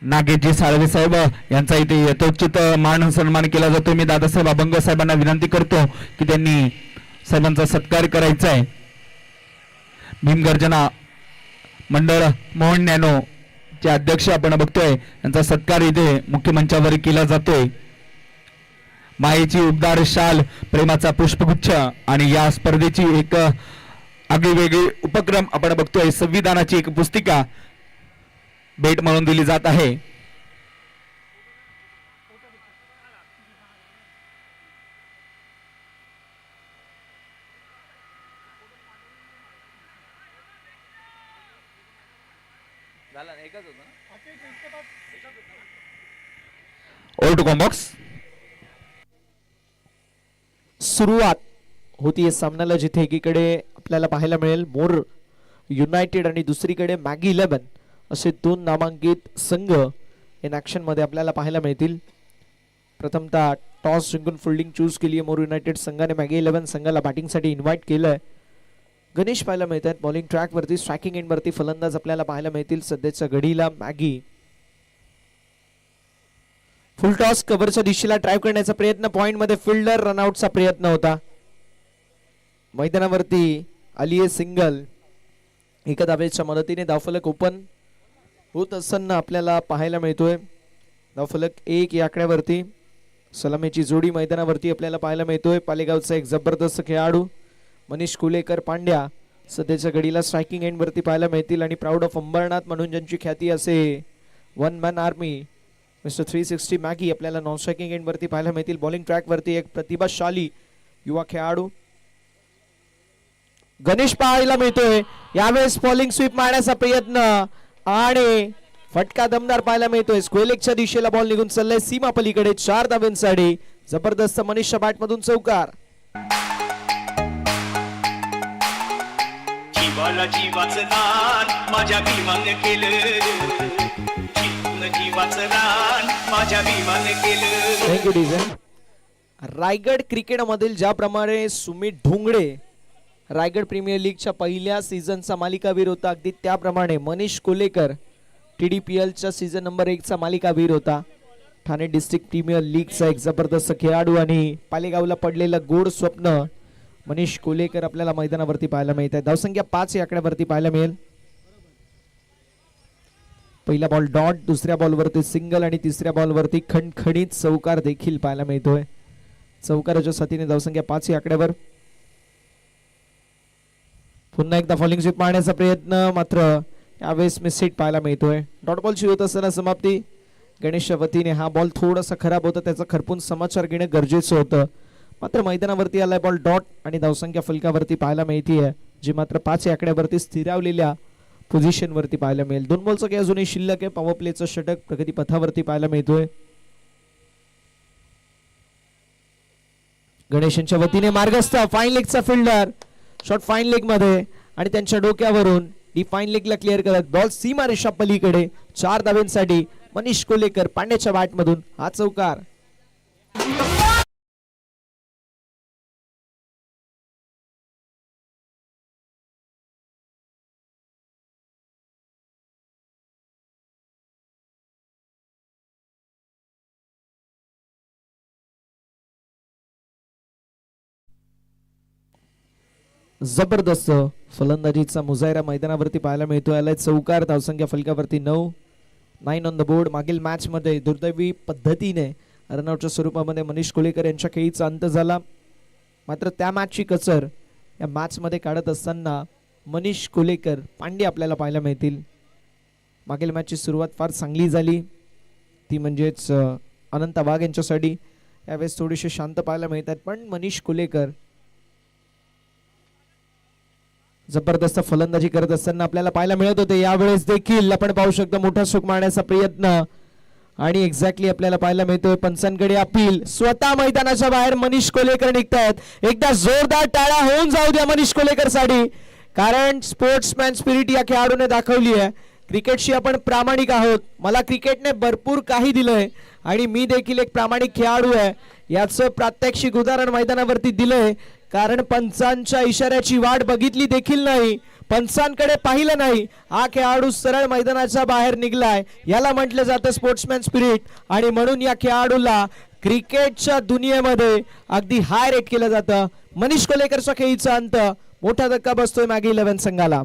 नागेशजी साळवे साहेब यांचा इथे यथोचित मान सन्मान केला जातो। मी दादासाहेब अभंग साहेबांना विनंती करतो की त्यांनी साहेबांचा सत्कार करायचा आहे। भीमगर्जना मंडळ मोहन नॅनो चे अध्यक्ष आपण बघतोय, यांचा सत्कार इथे मुख्य मंचावर केला जातोय। मायेची उबदार शाल, प्रेमाचा पुष्पगुच्छ आणि या स्पर्धेची एक आगळीवेगळी उपक्रम आपण बघतोय। संविधानाची एक पुस्तिका भेट म्हणून दिली जात आहे। ओल्ड कॉम्बॉक्स सुरुवात होती सामन्याला, जिथे एकीकडे आपल्याला पाहायला मिळेल मोर युनायटेड आणि दुसरीकडे मॅगी 11 असे दोन नामांकित संघ इन ऍक्शन मध्ये आपल्याला पाहायला मिळतील। प्रथमतः टॉस जिंकून फिल्डिंग चूज केली आहे मोर युनायटेड संघाने। मॅगी 11 संघाला बॅटिंग साठी इन्व्हाइट केलंय। गणेश पाहायला मिळतात बॉलिंग ट्रॅक वरती, स्ट्रायकिंग एंड वरती फलंदाज आपल्याला पाहायला मिळतील। सध्याच्या घडीला मॅगी फुल टॉस कव्हरच्या दिशेला ड्राइव्ह करण्याचा प्रयत्न, पॉइंट मध्ये फिल्डर रनआउटचा प्रयत्न होता। मैदानावरती आली आहे सिंगल, एका धावेच्या मदतीने धावफलक ओपन होत असताना आपल्याला पाहायला मिळतोय। धावफलक 1 या आकड्यावरती सलामीची जोडी मैदानावरती आपल्याला पाहायला मिळतोय। पालेगावचा एक जबरदस्त खेळाडू मनीष कुलेकर पांड्या सध्याच्या घडीला स्ट्रायकिंग एंड वरती पाहायला मिळतील आणि प्राऊड ऑफ अंबरनाथ म्हणून ज्यांची ख्याती असे one man army mister 360 Maggi आपल्याला नॉन स्ट्रायकिंग एंड वरती पाहायला मिळतील। बॉलिंग ट्रॅक वरती एक प्रतिभाशाली युवा खेळाडू गणेश पाहायला मिळतोय। यावेळेस बॉलिंग स्वीप मारण्याचा प्रयत्न आणि फटका दमदार पाहायला मिळतोय। स्क्वेलेकच्या दिशेला बॉल निघून चाललाय सीमा पलीकडे 4 धावांसाठी। जबरदस्त मनीषच्या बॅट मधून चौकार। जीवाला जीवाचं दान माझ्या भीमाने केलं, जीवाचं दान माझ्या भीमाने केलं। Thank you design. रायगड क्रिकेट मधील ज्याप्रमाणे सुमित ढोंगडे रायगड प्रीमियर लीगच्या पहिल्या सीझनचा मालिकावीर होता, अगदी त्याप्रमाणे मनीष कोलेकर TDPLच्या सीझन नंबर 1 चा मालिकावीर होता। ठाणे डिस्ट्रिक्ट प्रीमियर लीगचा एक जबरदस्त खेळाडू आणि पालेगावला पडलेलं गोड स्वप्न मनीष कोलेकर आपल्याला मैदानावरती पाहायला मिळत आहे। धावसंख्या 5 या आकड्यावरती पाहायला मिळेल। पहिला बॉल डॉट, दुसऱ्या बॉलवरती सिंगल आणि तिसऱ्या बॉलवरती खणखणीत चौकार देखील पाहायला मिळतोय। चौकाराच्या साथीने धावसंख्या 5 या आकड्यावर। पुन्हा एकदा फॉलिंग स्वीप मारण्याचा प्रयत्न, मात्र यावेळेस मिस हिट पाहायला मिळतोय। डॉट बॉलची होत असताना समाप्ती गणेशच्या वतीने। हा बॉल थोडासा खराब होता, त्याचा खरपून समाचार घेणं गरजेचं होतं, मात्र मैदानावरती आलाय बॉल डॉट आणि धावसंख्या फलकावरती पाहायला मिळतीये, जी मात्र 5 या आकड्यावरती स्थिरावलेल्या पोझिशन वरती पाहायला मिळेल। 2 बॉलचं काही अजूनही शिल्लक आहे। पॉवर प्लेचं षटक प्रगती पथावरती पाहायला मिळतोय। गणेशांच्या वतीने मार्गस्थ फाईन लेगचा फिल्डर शॉट फाईन लेग मध्ये आणि त्यांच्या डोक्यावरून डी फाईन लेगला क्लिअर करत बॉल सीमा रेषा पलीकडे 4 धावांसाठी मनीष कोलेकर पांड्याच्या बॅट मधून हा चौकार। जबरदस्त फलंदाजीचा मुजायरा मैदानावरती पाहायला मिळतोय। आलाय चौकार, धावसंख्या फलकावरती 9 ऑन द बोर्ड। मागील मॅच मध्ये दुर्दैवी पद्धतीने रनआउटच्या स्वरूपामध्ये मनीष कोलेकर यांच्या खेळीचा अंत झाला, मात्र त्या मॅचची कसर या मॅच मध्ये काढत असताना मनीष कोलेकर पांडे आपल्याला पाहायला मिळतील। मागील मॅचची सुरुवात फार चांगली झाली, ती म्हणजेच अनंत वाघ यांच्यासाठी। यावेळेस थोडीशी शांत पाहायला मिळतात, पण मनीष कोलेकर जबरदस्त फलंदाजी करत असताना आपल्याला पाहायला मिळत होते। यावेळेस देखील आपण पाहू शकतो मोठा स्ट्रोक मारण्याचा प्रयत्न आणि एक्झॅक्टली आपल्याला पाहायला मिळतोय पंचांकडे अपील। स्वतः मैदानाच्या बाहेर मनीष कोलेकर निघतायत। एकदा जोरदार टाळ्या होऊन जाऊ द्या मनीष कोलेकर साठी, कारण स्पोर्ट्समॅन स्पिरिट या खेळाडूने दाखवली आहे। क्रिकेटशी आपण प्रामाणिक आहोत, मला क्रिकेटने भरपूर काही दिलंय आणि मी देखील एक प्रामाणिक खेळाडू आहे, याचं प्रात्यक्षिक उदाहरण मैदानावरती दिलंय। कारण पंचांच्या इशाऱ्याची वाट बघितली देखील नाही, पंचांकडे पाहिलं नाही, हा खेळाडू सरळ मैदानाच्या बाहेर निघलाय. याला म्हटलं जातं स्पोर्ट्समॅन स्पिरिट आणि म्हणून या खेळाडूला क्रिकेटच्या दुनियेमध्ये अगदी हाय रेट केलं जातं. मनीष कोलेकरच्या खेळीचा अंत, मोठा धक्का बसतोय मॅगी 11 संघाला.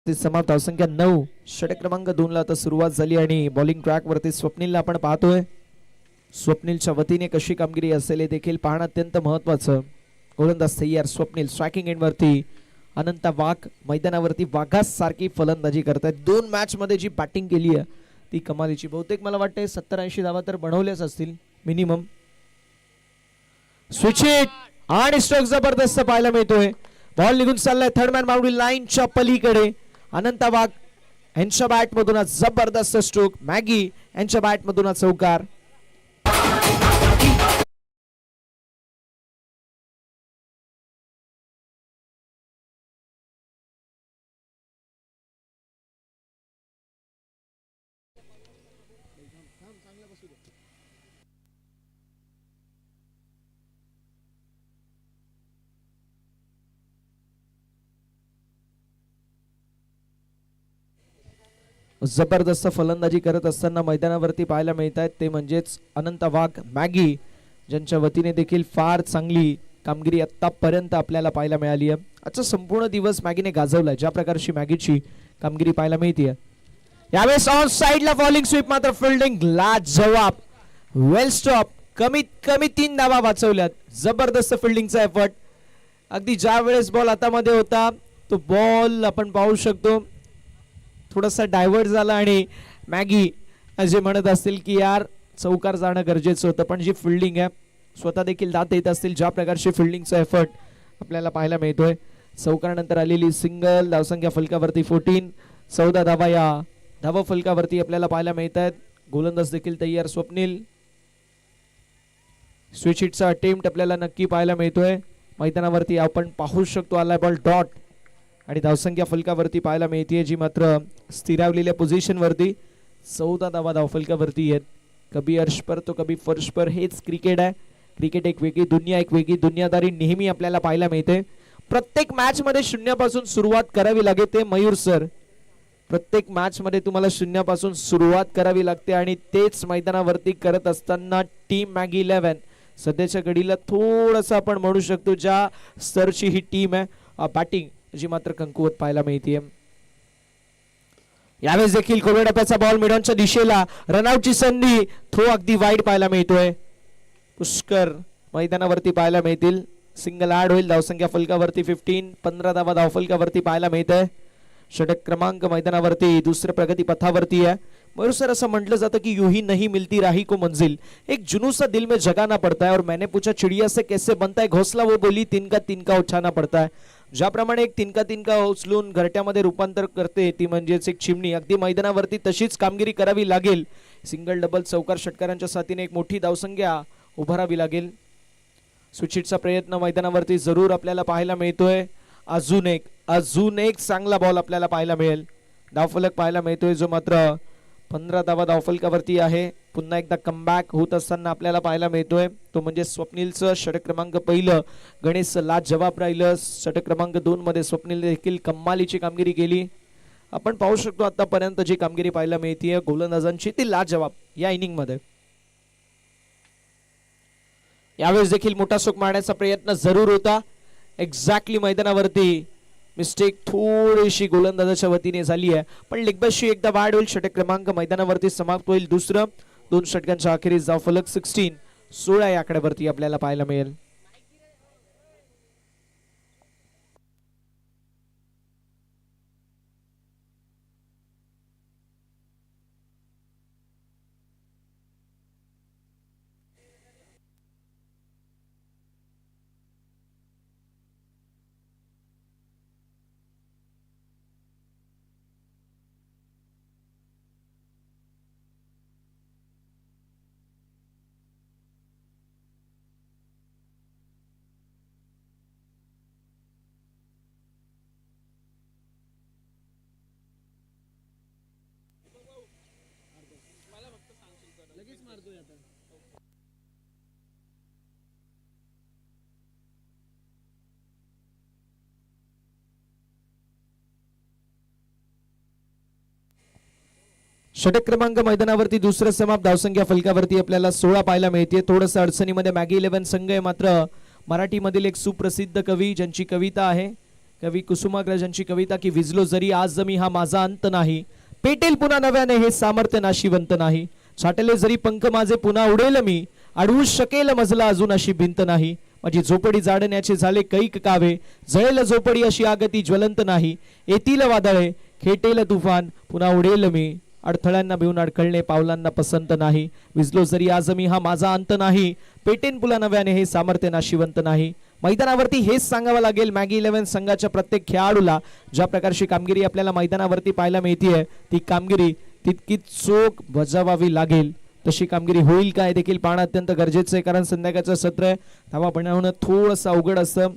समाप्त. धावसंख्या 9. षटक क्रमांक 2 ला आता सुरुवात झाली आणि बॉलिंग ट्रॅक वरती स्वप्नीलला आपण पाहतोय. स्वप्नीलच्या वतीने कशी कामगिरी असेल हे देखील पाहणं अत्यंत महत्वाचं. गोलंदाज तयार स्वप्नील. स्ट्रायकिंग एंड वरती अनंत वाघ मैदानावरती वाघास सारखी फलंदाजी करतायत. 2 मॅच मध्ये जी बॅटिंग केली आहे ती कमालीची. बहुतेक मला वाटतंय 70-80 धावा तर बनवल्याच असतील मिनिमम. स्विच हिट आणि स्ट्रोक जबरदस्त पाहायला मिळतोय. बॉल निघून चाललाय थर्ड मॅन बाउंड्री लाईनच्या पलीकडे. अनंत वाघ यांच्या बॅट मधून जबरदस्त स्ट्रोक. मॅगी यांच्या बॅट मधून चौकार. जबरदस्त फलंदाजी करत असताना मैदानावरती पाहायला मिळत आहेत ते म्हणजेच अनंत वाघ मॅगी, ज्यांच्या वतीने देखील फार चांगली कामगिरी आतापर्यंत आपल्याला पाहायला मिळाली आहे. आजचा संपूर्ण दिवस मॅगीने गाजवलाय. ज्या प्रकारची मॅगीची कामगिरी पाहायला मिळते. यावेळेस ऑन साइडला फॉलिंग स्वीप मात्र फिल्डिंग ला जवाब. वेल स्टॉप. कमीत कमी 3 धावा वाचवल्यात. जबरदस्त फिल्डिंगचा एफर्ट. अगदी ज्या वेळेस बॉल हातामध्ये होता तो बॉल आपण पाहू शकतो थोडासा डायव्हर्ट झाला आणि मॅगी असे म्हणत असतील की यार चौकार जाणं गरजेचं होतं. पण जी फिल्डिंग आहे स्वतः देखील दात येत असतील ज्या प्रकारची फिल्डिंगचा एफर्ट आपल्याला पाहायला मिळतोय. चौकारानंतर आलेली सिंगल. धावसंख्या फलकावरती 14. 14 धावा या धावा फलकावरती आपल्याला पाहायला मिळत आहेत. गोलंदाज देखील तयार स्वप्नील. स्विच हिटचा अटेम्प्ट आपल्याला नक्की पाहायला मिळतोय. मैदानावरती आपण पाहू शकतो आलाय बॉल डॉट आणि धावसंख्या फलकावरती पाहायला मिळते जी मात्र स्थिरावलेल्या पोझिशन वरती. 14 धावा धावफलकावरती आहेत. कभी अर्श पर तो कभी फर्श पर. हेच क्रिकेट आहे. क्रिकेट एक वेगळी दुनिया, एक वेगळी दुनियादारी नेहमी आपल्याला पाहायला मिळते. प्रत्येक मॅच मध्ये शून्यापासून सुरुवात करावी लागते मयूर सर. प्रत्येक मॅच मध्ये तुम्हाला शून्यापासून सुरुवात करावी लागते आणि तेच मैदानावरती करत असताना टीम मॅगी 11 सध्याच्या घडीला थोडंसं आपण म्हणू शकतो ज्या स्तरची ही टीम आहे बॅटिंग जी मात्र कमकुवत पाहायला मिळते. यावेळेस देखील कोविड टप्प्याचा बॉल मिडॉनच्या दिशेला. रनआउटची संधी. थ्रो अगदी वाईड पाहायला मिळतोय. पुष्कर मैदानावरती पाहायला मिळतील. सिंगल ऍड होईल. धावसंख्या फलकावरती 15. 15 धावा धावफलकावरती पाहायला मिळतंय. षटक क्रमांक मैदानावरती दुसऱ्या प्रगती पथावरती है. मयूर सर असं म्हटलं जातं की यूं ही नहीं मिलती राही को मंजिल. एक जुनून सा दिल में जगाना पड़ता है. और मैंने पूछा चिड़िया से कैसे बनता है घोंसला. वो बोली तिनका उठाना पड़ता है. ज्याप्रमाणे एक तिनका उचलून घरट्यामध्ये रूपांतर करते ती म्हणजेच एक चिमणी. अगदी मैदानावरती तशीच कामगिरी करावी लागेल. सिंगल डबल चौकार षटकारांच्या साथीने एक मोठी धावसंख्या उभारावी लागेल. स्विचिटचा प्रयत्न मैदानावरती जरूर आपल्याला पाहायला मिळतोय. अजून एक चांगला बॉल आपल्याला पाहायला मिळेल. धावफलक पाहायला मिळतोय जो मात्र 15 धावा धावफलकावरती आहे. पुन्हा एकदा कमबॅक होत असताना आपल्याला पाहायला मिळतोय तो म्हणजे स्वप्नीलचं षटक क्रमांक 1 गणेश लाज जवाब राहिलं. षटक क्रमांक 2 मध्ये स्वप्नील देखील कमालीची कामगिरी केली. आपण पाहू शकतो आतापर्यंत जी कामगिरी पाहायला मिळते गोलंदाजांची ती लाजवाब या इनिंग मध्ये. यावेळेस देखील मोठा स्ट्रोक मारण्याचा प्रयत्न जरूर होता. एक्झॅक्टली मैदानावरती मिस्टेक थोडीशी गोलंदाजाच्या वतीने झाली आहे. पण लेगबाशी एकदा वाढ होईल. षटक क्रमांक मैदानावरती समाप्त होईल. दुसरं 2 षटकांच्या अखेरीस धावफलक 16 या आकड्यावरती आपल्याला पाहायला मिळेल. षटक क्रमांक मैदानावरती दुसरं समाप्त. धावसंख्या फलकावरती आपल्याला 16 पाहायला मिळते. थोडस अडचणीमध्ये मॅगी 11 संघ आहे, मात्र मराठीमधील एक सुप्रसिद्ध कवी ज्यांची कविता आहे, कवी कुसुमाग्रज यांची कविता की विजलो जरी आज मी हा माझा अंत नाही, पेटेल पुन्हा नव्याने हे सामर्थ्य नाशिवंत नाही, छाटले जरी पंख माझे पुन्हा उडेल मी, अडवू शकेल मजला अजून अशी भिंत नाही, माझी झोपडी जाडण्याचे झाले कैक कावे, जळेल झोपडी अशी आगती ज्वलंत नाही, येतील वादळे खेटेल तुफान पुन्हा उडेल मी, अडथळ्यांना भिवून अडखळणे पावलांना पसंत नाही, विजलो जरी आज मी हा माझा अंत नाही, पेटेन पुन्हा नव्याने हे सामर्थ्य नाशिवंत नाही. मैदानावरती हेच सांगावं लागेल मॅगी 11 संघाच्या प्रत्येक खेळाडूला. ज्या प्रकारची कामगिरी आपल्याला मैदानावरती पाहायला मिळते ती कामगिरी तितकीच चोख बजावावी लागेल. तशी कामगिरी होईल काय देखील पाहणं अत्यंत गरजेचं आहे, कारण संध्याकाळचं सत्र आहे, धावा बनवणं थोडंसं अवघड असतं.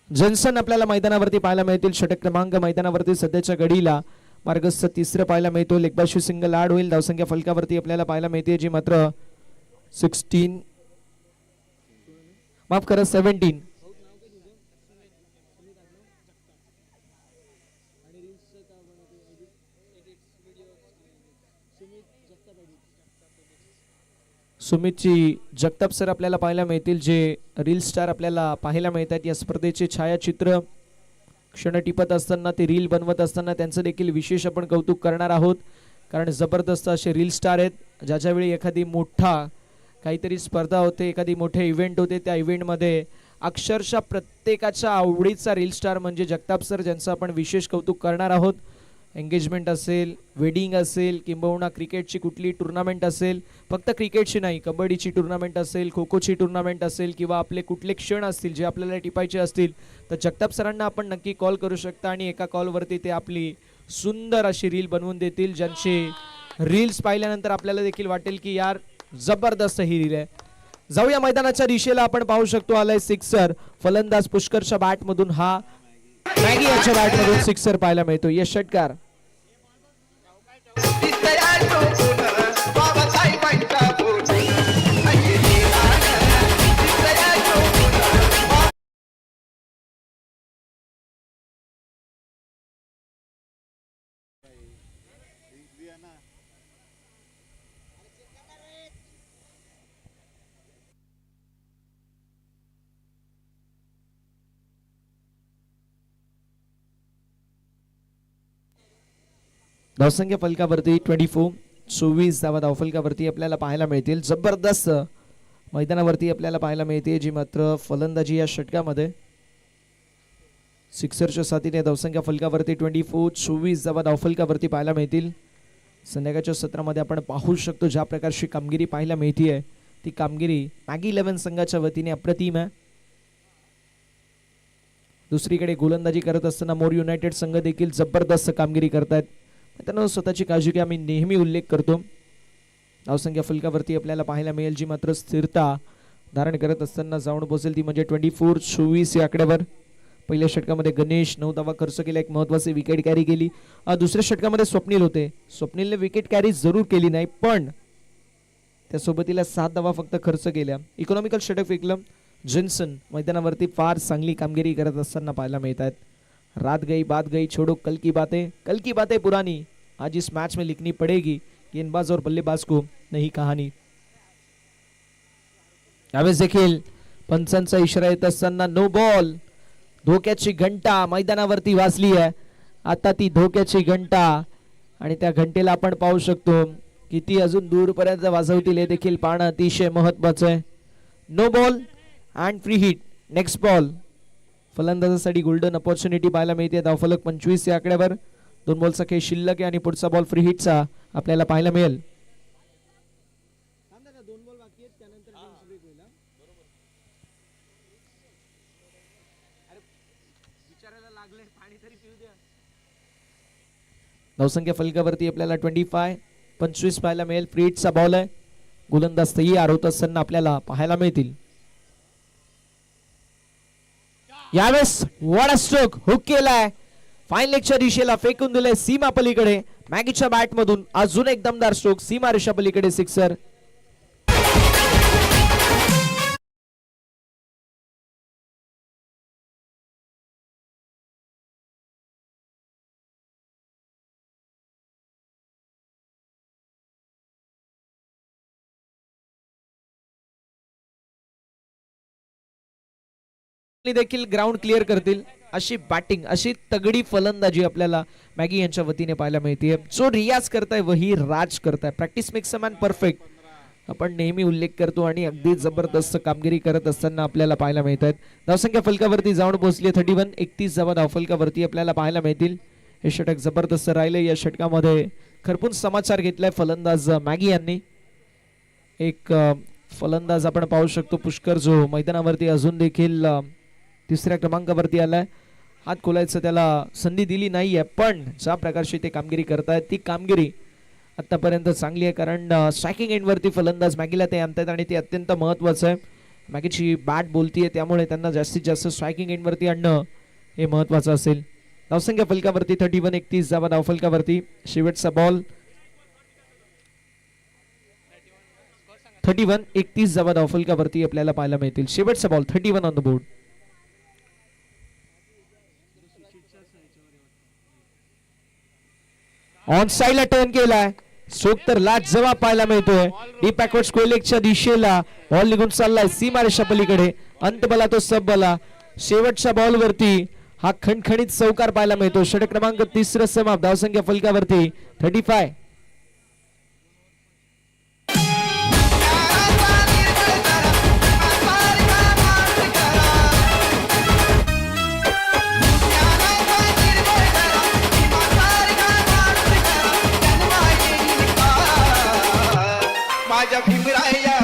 जॉन्सन आपल्याला मैदानावरती पाहायला मिळतील. षटक क्रमांक मैदानावरती सध्याच्या घडीला मार्गस्थ तिसरं पाहायला मिळतो. लेगबाशी सिंगल आड होईल. धावसंख्या फलकावरती आपल्याला पाहायला मिळते जी मात्र 16 माफ करा 17. सुमितची जगताप सर आपल्याला पाहायला मिळतील, जे रील स्टार आपल्याला पाहायला मिळतात. या स्पर्धेचे छायाचित्र क्षण टिपत असताना, ते रील बनवत असताना त्यांचं देखील विशेष आपण कौतुक करणार आहोत, कारण जबरदस्त असे रील स्टार आहेत. ज्याच्या वेळी एखादी मोठा काहीतरी स्पर्धा होते, एखादी मोठे इव्हेंट होते, त्या इव्हेंटमध्ये अक्षरशः प्रत्येकाच्या आवडीचा रील स्टार म्हणजे जगताप सर, ज्यांचं आपण विशेष कौतुक करणार आहोत. एंगेजमेंट असेल, वेडिंग असेल, किंबहुना क्रिकेटची कुठली टुर्नामेंट असेल, फक्त क्रिकेटची नाही, कबड्डीची टुर्नामेंट असेल, खो खोची टुर्नामेंट असेल, किंवा आपले कुठले क्षण असतील जे आपल्याला टिपायचे असतील, तर जगताप सरांना आपण नक्की कॉल करू शकता आणि एका कॉलवरती ते आपली सुंदर अशी रील बनवून देतील, ज्यांची रील्स पाहिल्यानंतर आपल्याला देखील वाटेल की यार जबरदस्त ही रील आहे. जाऊया मैदानाच्या दिशेला. आपण पाहू शकतो आलाय सिक्सर. फलंदाज पुष्करच्या बॅट मधून हा मॅगी याच्या बॅट मधून सिक्सर पाहायला मिळतो. यश षटकार. धावसंख्या फलकावरती 24 धावा धावफलकावरती आपल्याला पाहायला मिळतील. जबरदस्त मैदानावरती आपल्याला पाहायला मिळते, जी मात्र फलंदाजी या षटकामध्ये सिक्सरच्या साथीने धावसंख्या फलकावरती 24 धावा धावफलकावरती पाहायला मिळतील. संध्याकाळच्या सत्रामध्ये आपण पाहू शकतो ज्या प्रकारची कामगिरी पाहायला मिळते ती कामगिरी मॅगी 11 संघाच्या वतीने अप्रतिम आहे. दुसरीकडे गोलंदाजी करत असताना मोर युनायटेड संघ देखील जबरदस्त कामगिरी करतात. त्यांना स्वतःची काळजी घ्या, मी नेहमी उल्लेख करतो. धावसंख्या फलकावरती आपल्याला पाहायला मिळेल जी मात्र स्थिरता धारण करत असताना जाऊन पोहोचेल ती म्हणजे 24 या आकड्यावर. पहिल्या षटकामध्ये गणेश 9 धावा खर्च केला, एक महत्वाची विकेट कॅरी केली. दुसऱ्या षटकामध्ये स्वप्नील होते, स्वप्नीलने विकेट कॅरी जरूर केली नाही, पण त्यासोबतीला 7 धावा फक्त खर्च केल्या. इकॉनॉमिकल षटक फेकलं. जॉन्सन मैदानावरती फार चांगली कामगिरी करत असताना पाहायला मिळतात. रात गई बात गई छोड़ो कल की बातें पुरानी, आज इस मैच में लिखनी पड़ेगी, गेंदबाज और बल्लेबाज को नहीं कहानी. यावेळेस देखील पंचांचा इशारा येत असताना नो बॉल. धोक्याची घंटा मैदानावरती वाजली आहे. आता ती धोक्याची घंटा आणि त्या घंटेला आपण पाहू शकतो किती अजून दूरपर्यंत वाजवतील हे देखील पाहणं अतिशय महत्वाचं आहे. No ball and free hit. Next ball. फलंदाजासाठी गोल्डन अपॉर्च्युनिटी पाहायला मिळते. धावफलक 25 या आकड्यावर. 2 बॉलचा खेळ शिल्लक आहे आणि पुढचा बॉल फ्री हिटचा आपल्याला पाहायला मिळेल. धावसंख्या फलकावरती आपल्याला 25 पाहायला मिळेल. फ्री हिटचा बॉल आहे. गोलंदाज तयार होत असताना आपल्याला पाहायला मिळतील. यावेळेस वॉट अ स्ट्रोक हुक केलाय. फाईन लेगच्या दिशेला फेकून दिले सीमा पलीकडे. मॅगीच्या बॅट मधून अजून एक दमदार स्ट्रोक. सीमा रेषा पलीकडे सिक्सर. देखील ग्राउंड क्लिअर करतील अशी बॅटिंग, अशी तगडी फलंदाजी आपल्याला मॅगी यांच्या वतीने पाहायला मिळते. जो रियाज करताय वही राज करताय. Practice makes a man perfect आपण नेहमी उल्लेख करतो आणि अगदी जबरदस्त कामगिरी करत असताना आपल्याला पाहायला मिळत आहेत. धावसंख्या फलकावरती जाऊन पोहोचली 31. 31 धावा धावफलकावरती आपल्याला पाहायला मिळतील. हे षटक जबरदस्त राहिले. या षटकामध्ये खरपून समाचार घेतलाय फलंदाज मॅगी यांनी. एक फलंदाज आपण पाहू शकतो पुष्कर, जो मैदानावरती अजून देखील तिसऱ्या क्रमांकावरती आलाय. हात खोलायचं त्याला संधी दिली नाहीये, पण ज्या प्रकारची ते कामगिरी करतायत ती कामगिरी आतापर्यंत चांगली आहे. कारण स्ट्रायकिंग एंडवरती फलंदाज मॅगीला ते आणतात आणि ते अत्यंत महत्त्वाचं आहे. मॅगीची बॅट बोलतीये, त्यामुळे त्यांना जास्तीत जास्त स्ट्रायकिंग एंडवरती आणणं हे महत्त्वाचं असेल. धावसंख्या फलकावरती 31. 31 धावा धावफलकावरती. शेवटचा बॉल 31. 31 धावा धावफलकावरती आपल्याला पाहायला मिळतील. शेवटचा ball 31 on the board. On साइडला टर्न केलाय. स्ट्रोक तर लाजवाब पाहायला मिळतोय. डीप बॅकवर्ड स्क्वेअर लेगच्या दिशेला बॉल निघून चाललाय सीमारेषा पलीकडे. अंत बला तो सब बला. शेवटच्या बॉल वरती हा खणखणीत चौकार पाहायला मिळतो. षटक क्रमांक 3 समाप्त. धावसंख्या फलकावरती 35. माझ्या भीमराया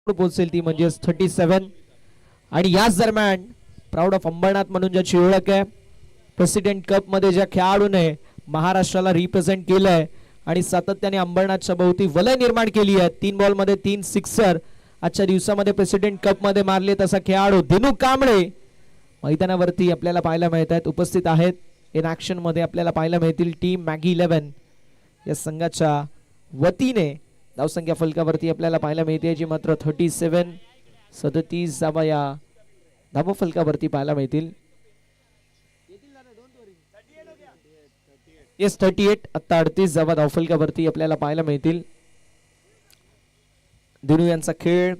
पोहोचेल ती म्हणजे 37. आणि याच दरम्यान प्राऊड ऑफ अंबरनाथ म्हणून ज्याची ओळख आहे, प्रेसिडेंट कप मध्ये ज्या खेळाडूने महाराष्ट्राला रिप्रेझेंट केलंय आणि सातत्याने अंबरनाथच्या भोवती वलय निर्माण केली आहे. 3 बॉल मध्ये 3 सिक्सर आजच्या दिवसामध्ये प्रेसिडेंट कप मध्ये मारले तसा खेळाडू दिनू कांबळे मैदानावरती आपल्याला पाहायला मिळत आहेत, उपस्थित आहेत. इन ऍक्शन मध्ये आपल्याला पाहायला मिळतील. टीम मॅगी 11 या संघाच्या वतीने धावसंख्या फलकावरती आपल्याला पाहायला मिळते, जी मात्र 37 धावा या धावा फलकावरती पाहायला मिळतील. येस 38 आता 38 धावा धावफलकावरती आपल्याला पाहायला मिळतील. दिनू यांचा खेळ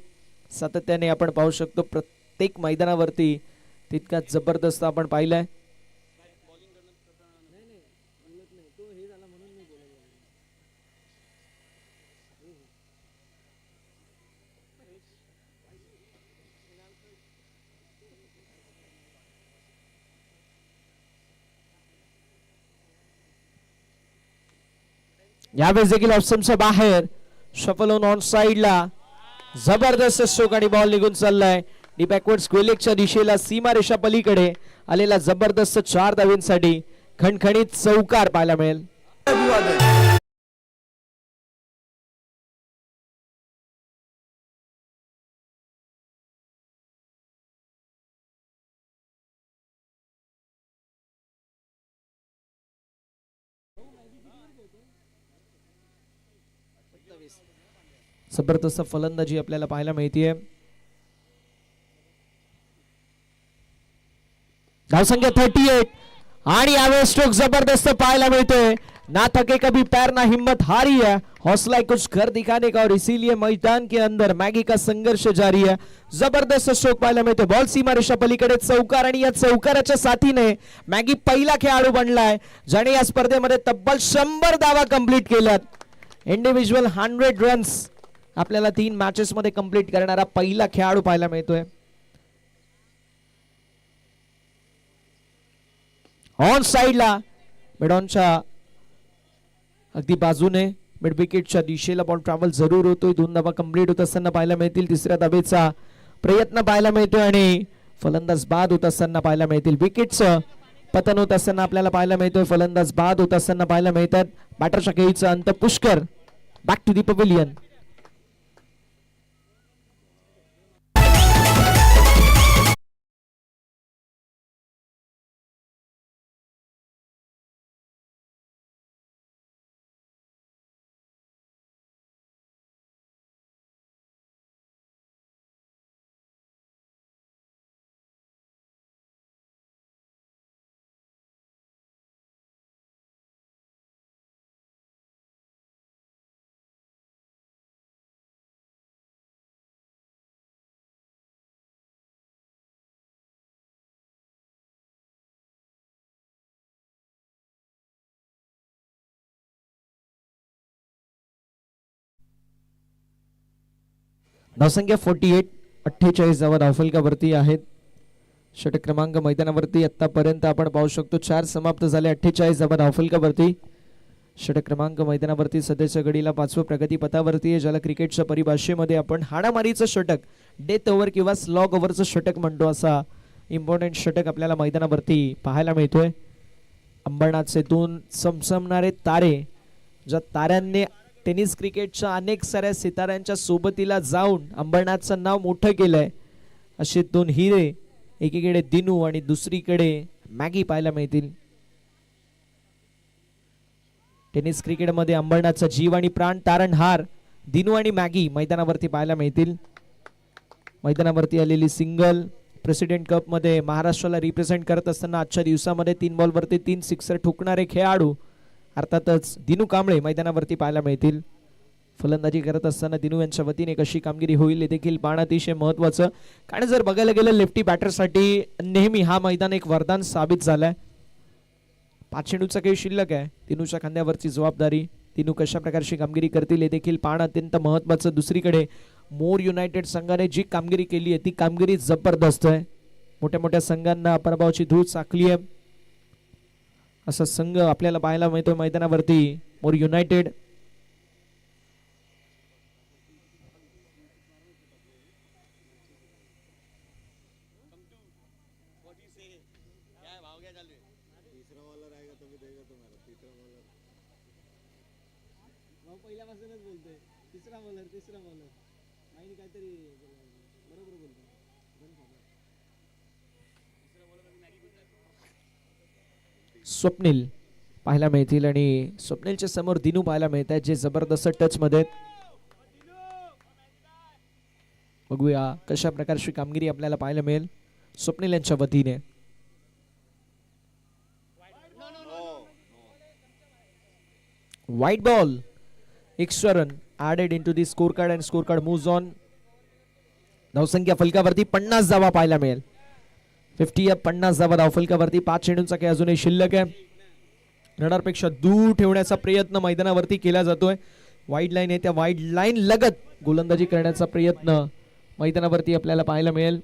सातत्याने आपण पाहू शकतो प्रत्येक मैदानावरती तितका जबरदस्त आपण पाहिलाय. यावेळेस देखील ऑप्शनच्या बाहेर शफल होऊन ऑन साइडला जबरदस्त स्ट्रोक आणि बॉल निघून चाललाय. डी बॅकवर्ड स्क्वेलेकच्या दिशेला सीमारेषा पलीकडे आलेला जबरदस्त 4 धावींसाठी खणखणीत चौकार पाहायला मिळेल. जबरदस्त फलंदाजी आपल्याला पाहायला मिळतीये. धावसंख्या 38 आणि यावेळेस स्ट्रोक जबरदस्त पाहायला मिळतोय. ना थके कभी पैर ना हिम्मत हारी है, हौसला है कुछ कर दिखाने का और इसीलिए मैदान के अंदर मैगी का संघर्ष जारी है. जबरदस्त स्ट्रोक पाहायला मिळतोय. बॉल सीमारेषा पलीकडे चौकार आणि या चौकाराच्या साथीने मॅगी पहिला खेळाडू बनलाय ज्याने या स्पर्धेमध्ये तब्बल 100 धावा कंप्लीट केल्यात. इंडिव्हिज्युअल 100 रन्स आपल्याला 3 मॅचेस मध्ये कंप्लीट करणारा पहिला खेळाडू पाहायला मिळतोय. ऑन साइडला मिडॉनच्या अगदी बाजूने मिड विकेटच्या दिशेला बॉल ट्रॅव्हल जरूर होतोय. 2 धावा कंप्लीट होत असताना पाहायला मिळतील. तिसऱ्या धावेचा प्रयत्न पाहायला मिळतोय आणि फलंदाज बाद होत असताना पाहायला मिळतील. विकेटचं पतन होत असताना आपल्याला पाहायला मिळतोय. फलंदाज बाद होत असताना पाहायला मिळतात. बॅटरच्या खेळीचा अंत Pushkar. Back to the pavilion. धावसंख्या 48 48 धावा धावफलकावरती आहेत. षटक क्रमांक मैदानावरती आतापर्यंत आपण पाहू शकतो 4 समाप्त झाले. 48 धावा धावफलकावरती. षटक क्रमांक मैदानावरती सध्याच्या घडीला 5वं प्रगती पथावरती आहे, ज्याला क्रिकेटच्या परिभाषेमध्ये आपण हाणामारीचं षटक, डेथ ओव्हर किंवा स्लॉग ओव्हरचं षटक म्हणतो. असा इम्पॉर्टंट षटक आपल्याला मैदानावरती पाहायला मिळतोय. अंबरनाथचे 2 चमचमणारे तारे, ज्या ताऱ्यांनी टेनिस क्रिकेटच्या अनेक साऱ्या सिताऱ्यांच्या सोबतीला जाऊन अंबरनाथचं नाव मोठं केलंय, असे 2 हिरे, एकीकडे दिनू आणि दुसरीकडे मॅगी पाहायला मिळतील. टेनिस क्रिकेटमध्ये अंबरनाथचा जीव आणि प्राण तारणहार दिनू आणि मॅगी मैदानावरती पाहायला मिळतील. मैदानावरती आलेली सिंगल प्रेसिडेंट कप मध्ये महाराष्ट्राला रिप्रेझेंट करत असताना आजच्या दिवसामध्ये 3 बॉलवरती 3 सिक्सर ठोकणारे खेळाडू अर्थातच दिनू कांबळे मैदानावरती पाहायला मिळतील. फलंदाजी करत असताना दिनू यांच्या वतीने कशी कामगिरी होईल हे देखील पाहणं अतिशय महत्त्वाचं, कारण जर बघायला गेलं लेफ्टी बॅटरसाठी नेहमी हा मैदान एक वरदान साबित झालाय. 5 चेंडूचा खेळ शिल्लक आहे. दिनूच्या खांद्यावरची जबाबदारी, दिनू कशा प्रकारची कामगिरी करतील हे देखील पाहणं अत्यंत महत्त्वाचं. दुसरीकडे मोर युनायटेड संघाने जी कामगिरी केली आहे ती कामगिरी जबरदस्त आहे. मोठ्या मोठ्या संघांना पराभवाची धूळ चाकली आहे, असा संघ आपल्याला पाहायला मिळतोय मैदानावरती. मोर युनायटेड स्वप्नील पाहायला मिळतील आणि स्वप्नीलच्या समोर दिनू पाहायला मिळत आहेत, जे जबरदस्त टच मध्ये. बघूया कशा प्रकारची कामगिरी आपल्याला पाहायला मिळेल स्वप्नील यांच्या वतीने. White ball, extra run added into the scorecard and scorecard moves on. धावसंख्या फलकावरती 50 धावा पाहायला मिळेल. 50 अप 50 धावा धावफलकावरती. 5 चेंडूंचा खेळ अजूनही शिल्लक आहे. रडारपेक्षा दूर ठेवण्याचा प्रयत्न मैदानावरती केला जातोय. वाईड लाईन आहे, त्या वाईड लाईन लगत गोलंदाजी करण्याचा प्रयत्न मैदानावरती आपल्याला पाहायला मिळेल.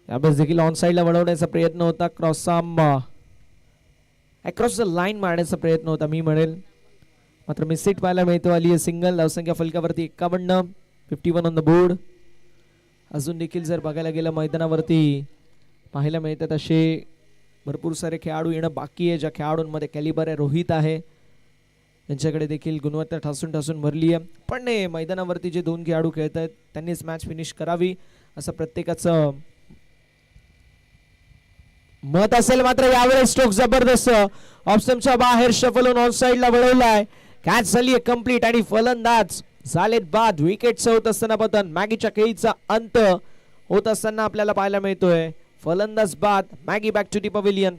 यावेळेस देखील ऑन साइडला वळवण्याचा प्रयत्न होता. क्रॉस अक्रॉस द लाईन मारण्याचा प्रयत्न होता मी म्हणेल, मात्र मिसहिट पाहायला मिळतो. आली आहे सिंगल. धावसंख्या फलकावरती 51. 51 ऑन द बोर्ड. अजून देखील जर बघायला गेलं मैदानावरती पाहायला मिळतात असे भरपूर सारे खेळाडू येणं बाकी आहे. ज्या खेळाडूंमध्ये कॅलिबर आहे, रोहित आहे, त्यांच्याकडे देखील गुणवत्ता ठासून ठासून भरली आहे. पण मैदानावरती जे 2 खेळाडू खेळत आहेत त्यांनीच मॅच फिनिश करावी असं प्रत्येकाचं मत असेल. मात्र यावेळेस स्ट्रोक जबरदस्त ऑप्शनच्या बाहेर शफल होऊन ऑन साइडला वळवलाय. कॅच झाली आहे कंप्लीट आणि फलंदाज झालेत बाद. विकेटचं होत असताना पतन. मॅगीच्या खेळीचा अंत होत असताना आपल्याला पाहायला मिळतोय. फलंदाज बाद. मॅगी बॅक टू दी पवेलियन.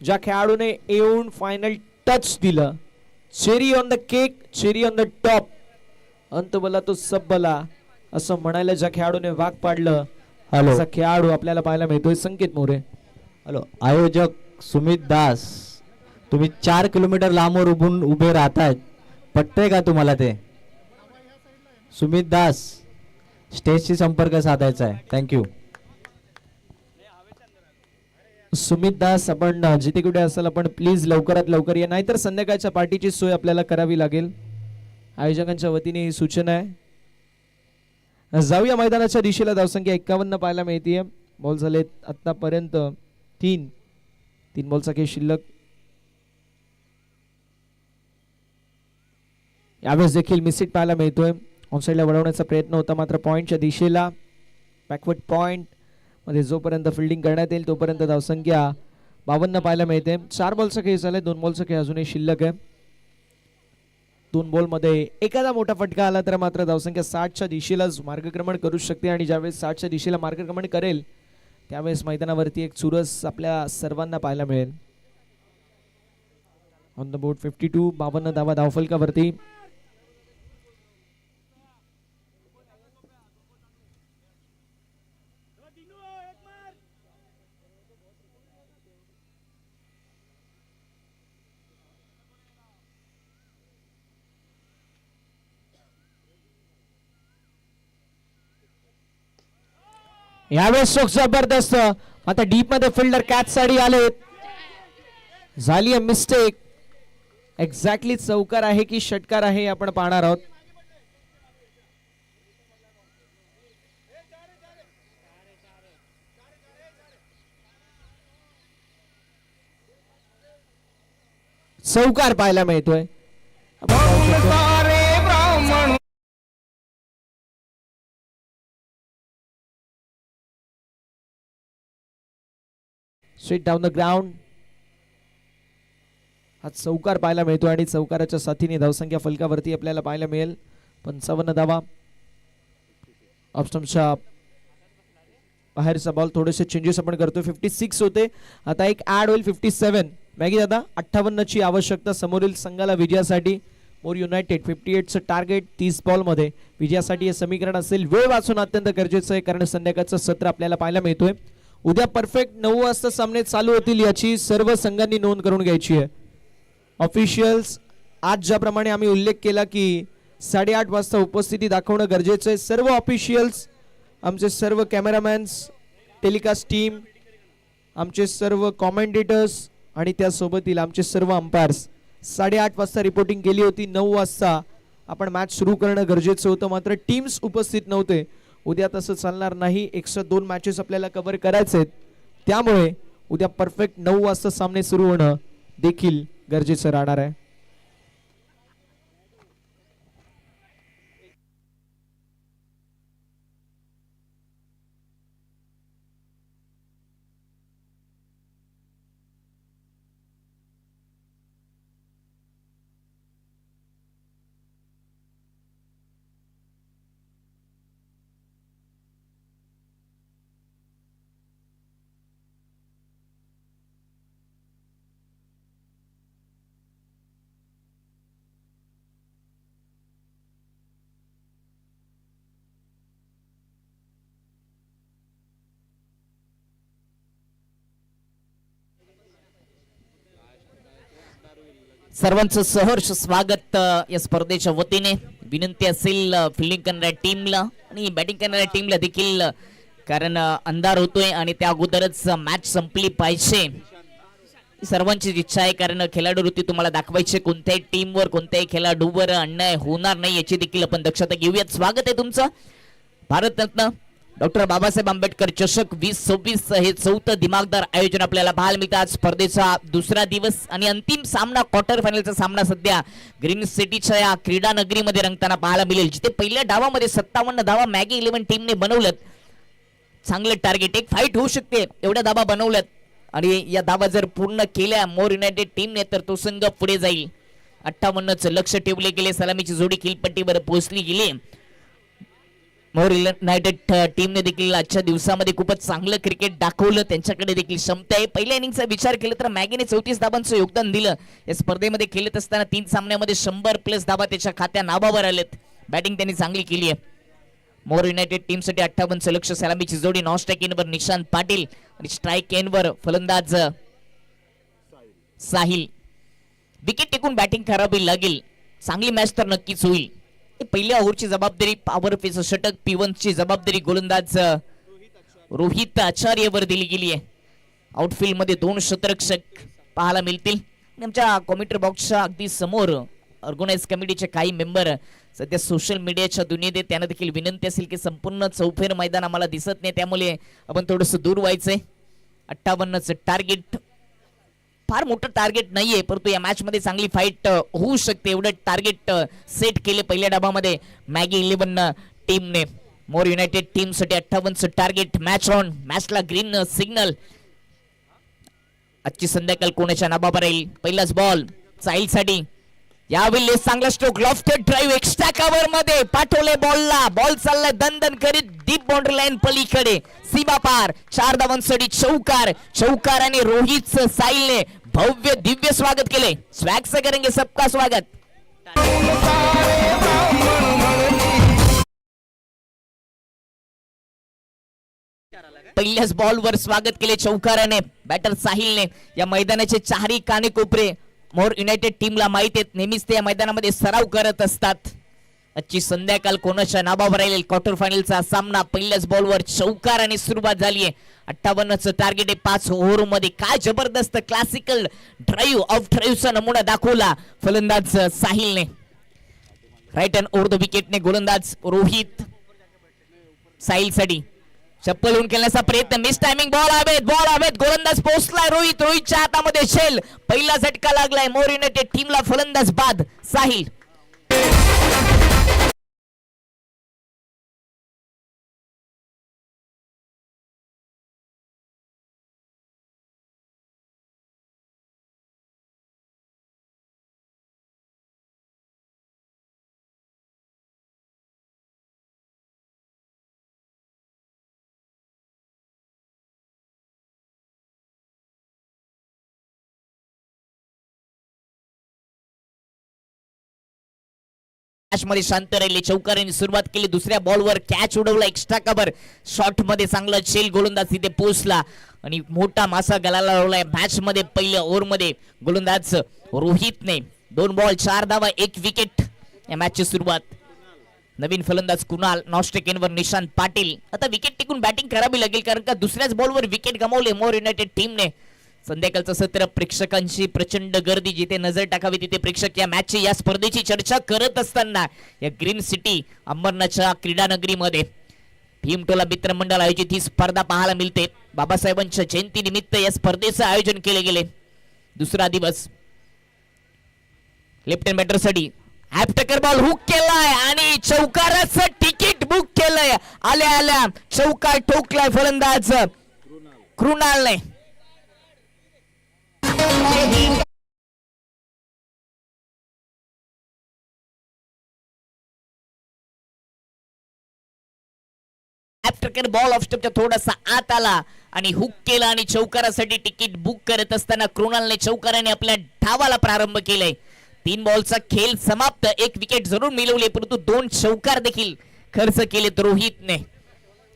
ज्या खेळाडूने येऊन फायनल टच दिलं, cherry on the cake, cherry on the top, अंत बला तो सब बला असं म्हणायला ज्या खेळाडूने भाग पाडलं असा खेळाडू आपल्याला पाहायला मिळतोय संकेत मोरे. हॅलो, आयोजक सुमित दास, तुम्ही 4 किलोमीटर लांबवर उभे राहतायत, पटतंय का तुम्हाला ते? सुमित दास, स्टेजशी संपर्क साधायचा आहे. थँक्यू. सुमित दास, आपण जिथे कुठे असाल आपण प्लीज लवकरात लवकर या, नाहीतर संध्याकाळच्या पार्टीची सोय आपल्याला करावी लागेल. आयोजकांच्या वतीने ही सूचना आहे. जाऊया मैदानाच्या दिशेला. धावसंख्या 51 पाहायला मिळते. बॉल झालेत आतापर्यंत 3 बॉलचा खेळ शिल्लक. यावेळेस देखील मिसहिट पाहायला मिळतोय. ऑनसाइडला वळवण्याचा प्रयत्न होता, मात्र पॉइंटच्या दिशेला बॅकवर्ड पॉइंट मध्ये जोपर्यंत फिल्डिंग करण्यात येईल तोपर्यंत धावसंख्या 52 पाहायला मिळते. 4 बॉलचा खेळ झालाय. 2 बॉलचा खेळ अजूनही शिल्लक आहे. 2 बॉल मध्ये एखादा मोठा फटका आला तर मात्र धावसंख्या 60च्या दिशेलाच मार्गक्रमण करू शकते आणि ज्यावेळेस 60च्या दिशेला मार्गक्रमण करेल त्यावेळेस मैदानावरती एक चुरस आपल्या सर्वांना पाहायला मिळेल. On the board 52. 52 धावा धावफलकावरती. यावेळेस स्ट्रोक जबरदस्त. आता डीप मध्ये फिल्डर कॅच साठी आलेत. झाली मिस्टेक. एक्झॅक्टली चौकार आहे की षटकार आहे आपण पाहणार आहोत. चौकार पाहायला मिळतोय. Straight down the ground. हा चौकार पाहायला मिळतो आणि चौकाराच्या साथीने धावसंख्या फलकावरती आपल्याला पाहायला मिळेल 55 धावा. ऑप्शनच्या बाहेरचा बॉल थोडेसे चेंजेस आपण करतोय. 56 होते, आता एक ऍड होईल 57. मॅगी दादा 58 ची आवश्यकता समोरील संघाला विजयासाठी. मोर युनायटेड 58चं टार्गेट 30 बॉल मध्ये विजयासाठी हे समीकरण असेल. वेळ वाचून अत्यंत गरजेचं आहे कारण संध्याकाळचं सत्र आपल्याला पाहायला मिळतोय. उद्या परफेक्ट 9 वाजता सामने चालू होतील याची सर्व संघांनी नोंद करून घ्यायची आहे. ऑफिशियल्स आज ज्याप्रमाणे आम्ही उल्लेख केला की 8:30 वाजता उपस्थिती दाखवणं गरजेचं आहे. सर्व ऑफिशियल्स, आमचे सर्व कॅमेरामॅन्स, टेलिकास्ट टीम, आमचे सर्व कॉमेंटेटर्स आणि त्यासोबतील आमचे सर्व अंपायर्स 8:30 वाजता रिपोर्टिंग केली होती. 9 वाजता आपण मॅच सुरू करणं गरजेचं होतं, मात्र टीम्स उपस्थित नव्हते. उद्या तसं चालणार नाही. 102 मॅचेस आपल्याला कव्हर करायचे आहेत, त्यामुळे उद्या परफेक्ट 9 वाजता सामने सुरू होणं देखील गरजेचं राहणार आहे. सर्वांचं सहर्ष स्वागत या स्पर्धेच्या वतीने. विनंती असेल फिल्डिंग करणाऱ्या टीमला आणि बॅटिंग करणाऱ्या टीमला देखील, कारण अंधार होतोय आणि त्या अगोदरच मॅच संपली पाहिजे सर्वांची इच्छा आहे. कारण खेळाडू वृत्ती तुम्हाला दाखवायचे, कोणत्याही टीमवर कोणत्याही खेळाडूवर अन्याय होणार नाही याची देखील आपण दक्षता घेऊयात. स्वागत आहे तुमचं. भारतरत्न डॉक्टर बाबासाहेब आंबेडकर चषक 2026 हे 4थं दिमागदार आयोजन आपल्याला पाहायला मिळतं. आज स्पर्धेचा दुसरा दिवस आणि अंतिम सामना, क्वार्टर फायनलचा सामना सध्या ग्रीन सिटीच्या या क्रीडा नगरीमध्ये रंगताना पाहायला मिळेल, जिथे पहिल्या डावामध्ये 57 धावा मॅगी 11 टीमने बनवल्यात. चांगलं टार्गेट, एक फाईट होऊ शकते एवढ्या धावा बनवल्यात आणि या धावा जर पूर्ण केल्या मोर युनायटेड टीमने तर तो संघ पुढे जाईल. 58च लक्ष ठेवले गेले. सलामीची जोडी खिलपट्टीवर पोहोचली गेली. मोर युनायटेड टीमने देखील आजच्या दिवसामध्ये खूपच चांगलं क्रिकेट दाखवलं. त्यांच्याकडे देखील क्षमता आहे. पहिल्या इनिंगचा विचार केला तर मॅगीने 34 धाबांचं योगदान दिलं. या स्पर्धेमध्ये खेळत असताना 3 सामन्यामध्ये 100+ धाबा त्याच्या खात्या नावावर आलेत. बॅटिंग त्यांनी चांगली केली आहे. मोर युनायटेड टीमसाठी 58 लक्ष. सलामीची जोडी नॉन स्ट्राईक एनवर निशांत पाटील आणि स्ट्राईक एनवर फलंदाज साहिल. विकेट टेकून बॅटिंग करावी लागेल. चांगली मॅच तर नक्कीच होईल. पहिल्या ओव्हरची जबाबदारी पॉवर फेस षटक P1 ची जबाबदारी गोलंदाज रोहित आचार्यवर दिली गेली आहे. आउटफील्ड मध्ये 2 शतरक्षक पाहायला मिळतील. आमच्या कॉमेंट्री बॉक्सच्या अगदी समोर ऑर्गनाइज कमिटीचे काही मेंबर सध्या सोशल मीडियाच्या दुनियेत आहेत. त्यांना देखील विनंती असेल की संपूर्ण चौफेर मैदान आम्हाला दिसत नाही, त्यामुळे आपण थोडंसं दूर व्हायचंय. 58चं टार्गेट फार मोठं टार्गेट नाहीये, परंतु या मॅच मध्ये चांगली फाईट होऊ शकते एवढं टार्गेट सेट केले पहिल्या डाबामध्ये मॅगी 11 टीमने. मोर युनायटेड टीम साठी 58चं टार्गेट. Match on. मॅचला ग्रीन सिग्नल. आजची संध्याकाळ कोणाच्या नावावर राहील. पहिलाच बॉल साहिल साठी. यावेळी चांगला stroke, lofted drive extra cover मध्ये पाठवले बॉलला. बॉल चाललाय दन करीत डीप बाउंड्री लाईन पलीकडे, सीमा पार. 4 धावांसाठी चौकार. चौकार आणि रोहित साहिलने भव्य दिव्य स्वागत केले. स्वॅग से करेंगे सबका स्वागत. पहिल्याच बॉलवर स्वागत केले चौकाराने बॅटर साहिलने. या मैदानाचे चारही कानेकोपरे मोर युनायटेड टीमला माहित आहेत. नेहमीच ते या मैदानामध्ये सराव करत असतात. आजची संध्याकाळ कोणाच्या नावावर राहील. क्वार्टर फायनलचा सामना पहिल्याच बॉलवर चौकाराने सुरुवात झाली आहे. 58चं टार्गेट आहे 5 ओव्हरमध्ये. काय जबरदस्त क्लासिकल ड्राईव्ह ऑफ ड्राईव्हचा नमुना दाखवला फलंदाज साहिलने. राईट हँड ओव्हर द विकेटने गोलंदाज रोहित साहिलसाठी. चप्पल होऊन खेळण्याचा प्रयत्न. Miss timing. बॉल हवेत. गोलंदाज पोहोचलाय रोहित. रोहितच्या हातामध्ये शेल. पहिला झटका लागलाय मोर युनायटेड टीमला. फलंदाज बाद साहिल. मॅच मध्ये शांत राहिले. चौकाराने सुरुवात केली. दुसऱ्या बॉलवर कॅच उडवला. एक्स्ट्रा कव्हर शॉट मध्ये चांगला चेल. गोलंदाज तिथे पोहोचला आणि मोठा मासा गळाला लावलाय. मॅच मध्ये पहिल्या ओव्हर मध्ये गोलंदाज रोहितने 2 बॉल 4 धावा 1 विकेट. या मॅचची सुरुवात. नवीन फलंदाज कुणाल. नॉस्ट्रेकेनवर निशांत पाटील. आता विकेट टिकून बॅटिंग करावी लागेल, कारण का दुसऱ्याच बॉलवर विकेट गमावले मोर युनायटेड टीमने. संध्याकाळचं सत्र प्रेक्षकांची प्रचंड गर्दी. जिथे नजर टाकावी तिथे प्रेक्षक या मॅचची, या स्पर्धेची चर्चा करत असताना या ग्रीन सिटी अंबरनाथच्या क्रीडा नगरीमध्ये भीमटोला मित्रमंडळ आयोजित ही स्पर्धा पाहायला मिळते. बाबासाहेबांच्या जयंती निमित्त या स्पर्धेचं आयोजन केले गेले. दुसरा दिवस. लेफ्ट हँड बॅटरसाठी हॅपटकर बॉल हुक केलाय आणि चौकाराचं तिकीट बुक केलंय. आल्या चौकार ठोकलाय फलंदाज कृणालने. बॉल ऑफ स्टंपच्या थोडासा आत आला आणि हुक केला आणि चौकारासाठी तिकीट बुक करत असताना कृणालने चौकाराने आपल्या धावाला प्रारंभ केलाय. 3 बॉलचा खेळ समाप्त. 1 विकेट जरूर मिळवले, परंतु 2 चौकार देखील खर्च केलेत रोहितने.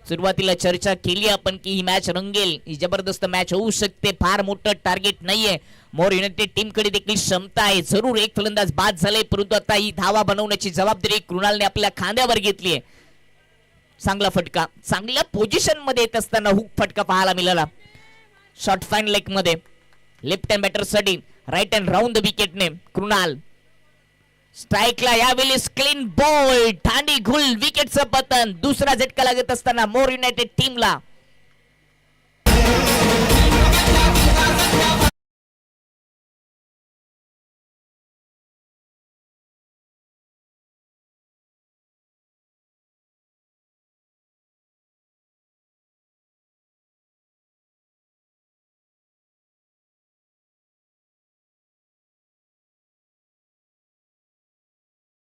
सुरुवातीला चर्चा केली आपण की ही मॅच रंगेल, ही जबरदस्त मॅच होऊ शकते, फार मोठं टार्गेट नाहीये, मोर युनायटेड टीम कडे देखील क्षमता आहे, जरूर एक फलंदाज बाद झाले परंतु आता ही धावा बनवण्याची जबाबदारी कृणालने आपल्या खांद्यावर घेतली आहे. चांगला फटका, चांगल्या पोझिशन मध्ये येत असताना हुक फटका पाहायला मिळाला शॉर्ट फाईन लेग मध्ये. लेफ्ट हँड बॅटर साठी राईट हँड राऊंड द विकेटने कृणाल. स्ट्राईकला यावेळी क्लीन बॉल, ठाणी घुल, विकेटचं पतन. दुसरा झटका लागत असताना मोर युनायटेड टीमला.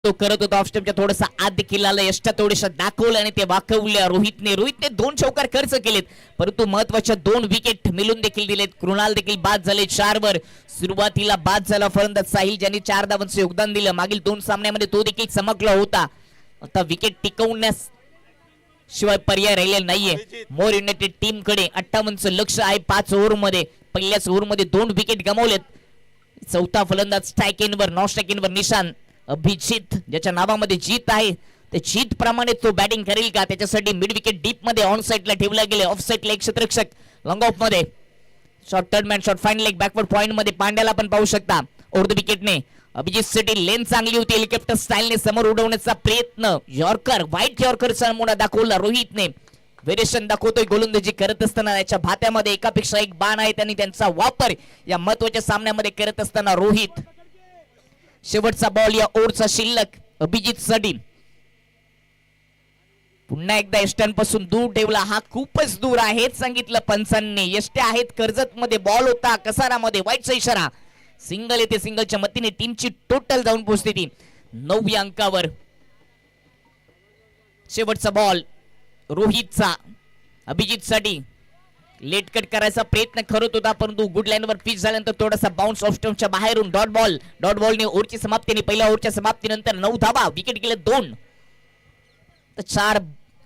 तो करत होता ऑफस्टंपच्या थोडासा आत देखील आला, यष्टा थोडेशा दाखवलं आणि ते वाकवल्या रोहितने 2 चौकार खर्च केलेत परंतु महत्वाच्या 2 विकेट मिळून देखील दिलेत. कृणाल देखील बाद झाले 4 वर. सुरुवातीला बाद झाला फलंदाज साहिल ज्यांनी 4 धावांचे योगदान दिलं. मागील 2 सामन्यामध्ये तो देखील चमकला होता. आता विकेट टिकवण्यास शिवाय पर्याय राहिलेला नाहीये. मोर युनायटेड टीम कडे 58चं लक्ष आहे 5 ओव्हर मध्ये. पहिल्याच ओव्हर मध्ये 2 विकेट गमावलेत. चौथा फलंदाज स्ट्राईक एंडवर, नॉन स्ट्राईक एंडवर निशांत. अभिजित ज्याच्या नावामध्ये जीत आहे ते जीत प्रमाणे तो बॅटिंग करेल का, त्याच्यासाठी मिड विकेट डीप मध्ये ऑन साइडला ठेवला गेले. ऑफ साइडला एक क्षेत्ररक्षक लॉंग ऑफ मध्ये. Short turn man, short fine leg, backward point मध्ये पांड्याला पण पाहू शकता. ओव्हर द विकेटने अभिजित साठी लेन चांगली होती, हेलिकॉप्टर स्टाईलने समोर उडवण्याचा प्रयत्न. यॉर्कर, व्हाईट यॉर्करचा नमुना दाखवला रोहितने. व्हेरिएशन दाखवतोय गोलंदाजी करत असताना. याच्या भात्यामध्ये एकापेक्षा एक बाण आहे, त्यांनी त्यांचा वापर या महत्वाच्या सामन्यामध्ये करत असताना रोहित. शेवटचा बॉल या ओव्हरचा शिल्लक अभिजित साठी. पुन्हा एकदा यष्ट्यांपासून दूर ठेवला, हा खूपच दूर आहे सांगितलं पंचांनी. यष्ट्या आहेत कर्जत मध्ये, बॉल होता कसारामध्ये, वाईटचा इशारा. सिंगल येते, सिंगलच्या मतीने टीमची टोटल जाऊन पोहोचते ती 9 अंकावर. शेवटचा बॉल रोहितचा अभिजित साठी. लेट कट करायचा प्रयत्न करत होता परंतु गुड लाईनवर पिच झाल्यानंतर थोडासा बाउन्स ऑफ स्टंपच्या बाहेरून डॉट बॉलने ओव्हरची समाप्तीने पहिल्या ओव्हरच्या समाप्तीनंतर 9 धावा, विकेट गेले 2. तर 4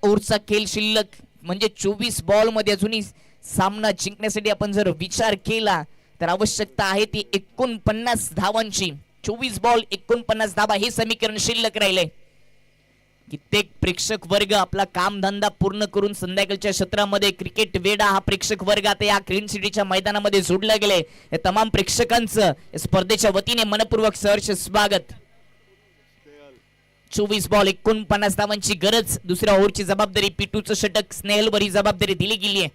ओव्हरचा खेळ शिल्लक म्हणजे 24 बॉल मध्ये अजूनही सामना जिंकण्यासाठी आपण जर विचार केला तर आवश्यकता आहे ती 49 धावांची. 24 बॉल 49 धावा हे समीकरण शिल्लक राहिले. कित्येक प्रेक्षक वर्ग आपला कामधंदा पूर्ण करून संध्याकाळच्या क्षेत्रामध्ये क्रिकेट वेडा हा प्रेक्षक वर्ग आता या ग्रीन सिटीच्या मैदानामध्ये जोडला गेले. या तमाम प्रेक्षकांचं स्पर्धेच्या वतीने मनपूर्वक सहर्ष स्वागत. 24 बॉल 49 धावांची गरज. दुसऱ्या ओव्हरची जबाबदारी पिटूचं षटक स्नेहलवर ही जबाबदारी दिली गेली आहे.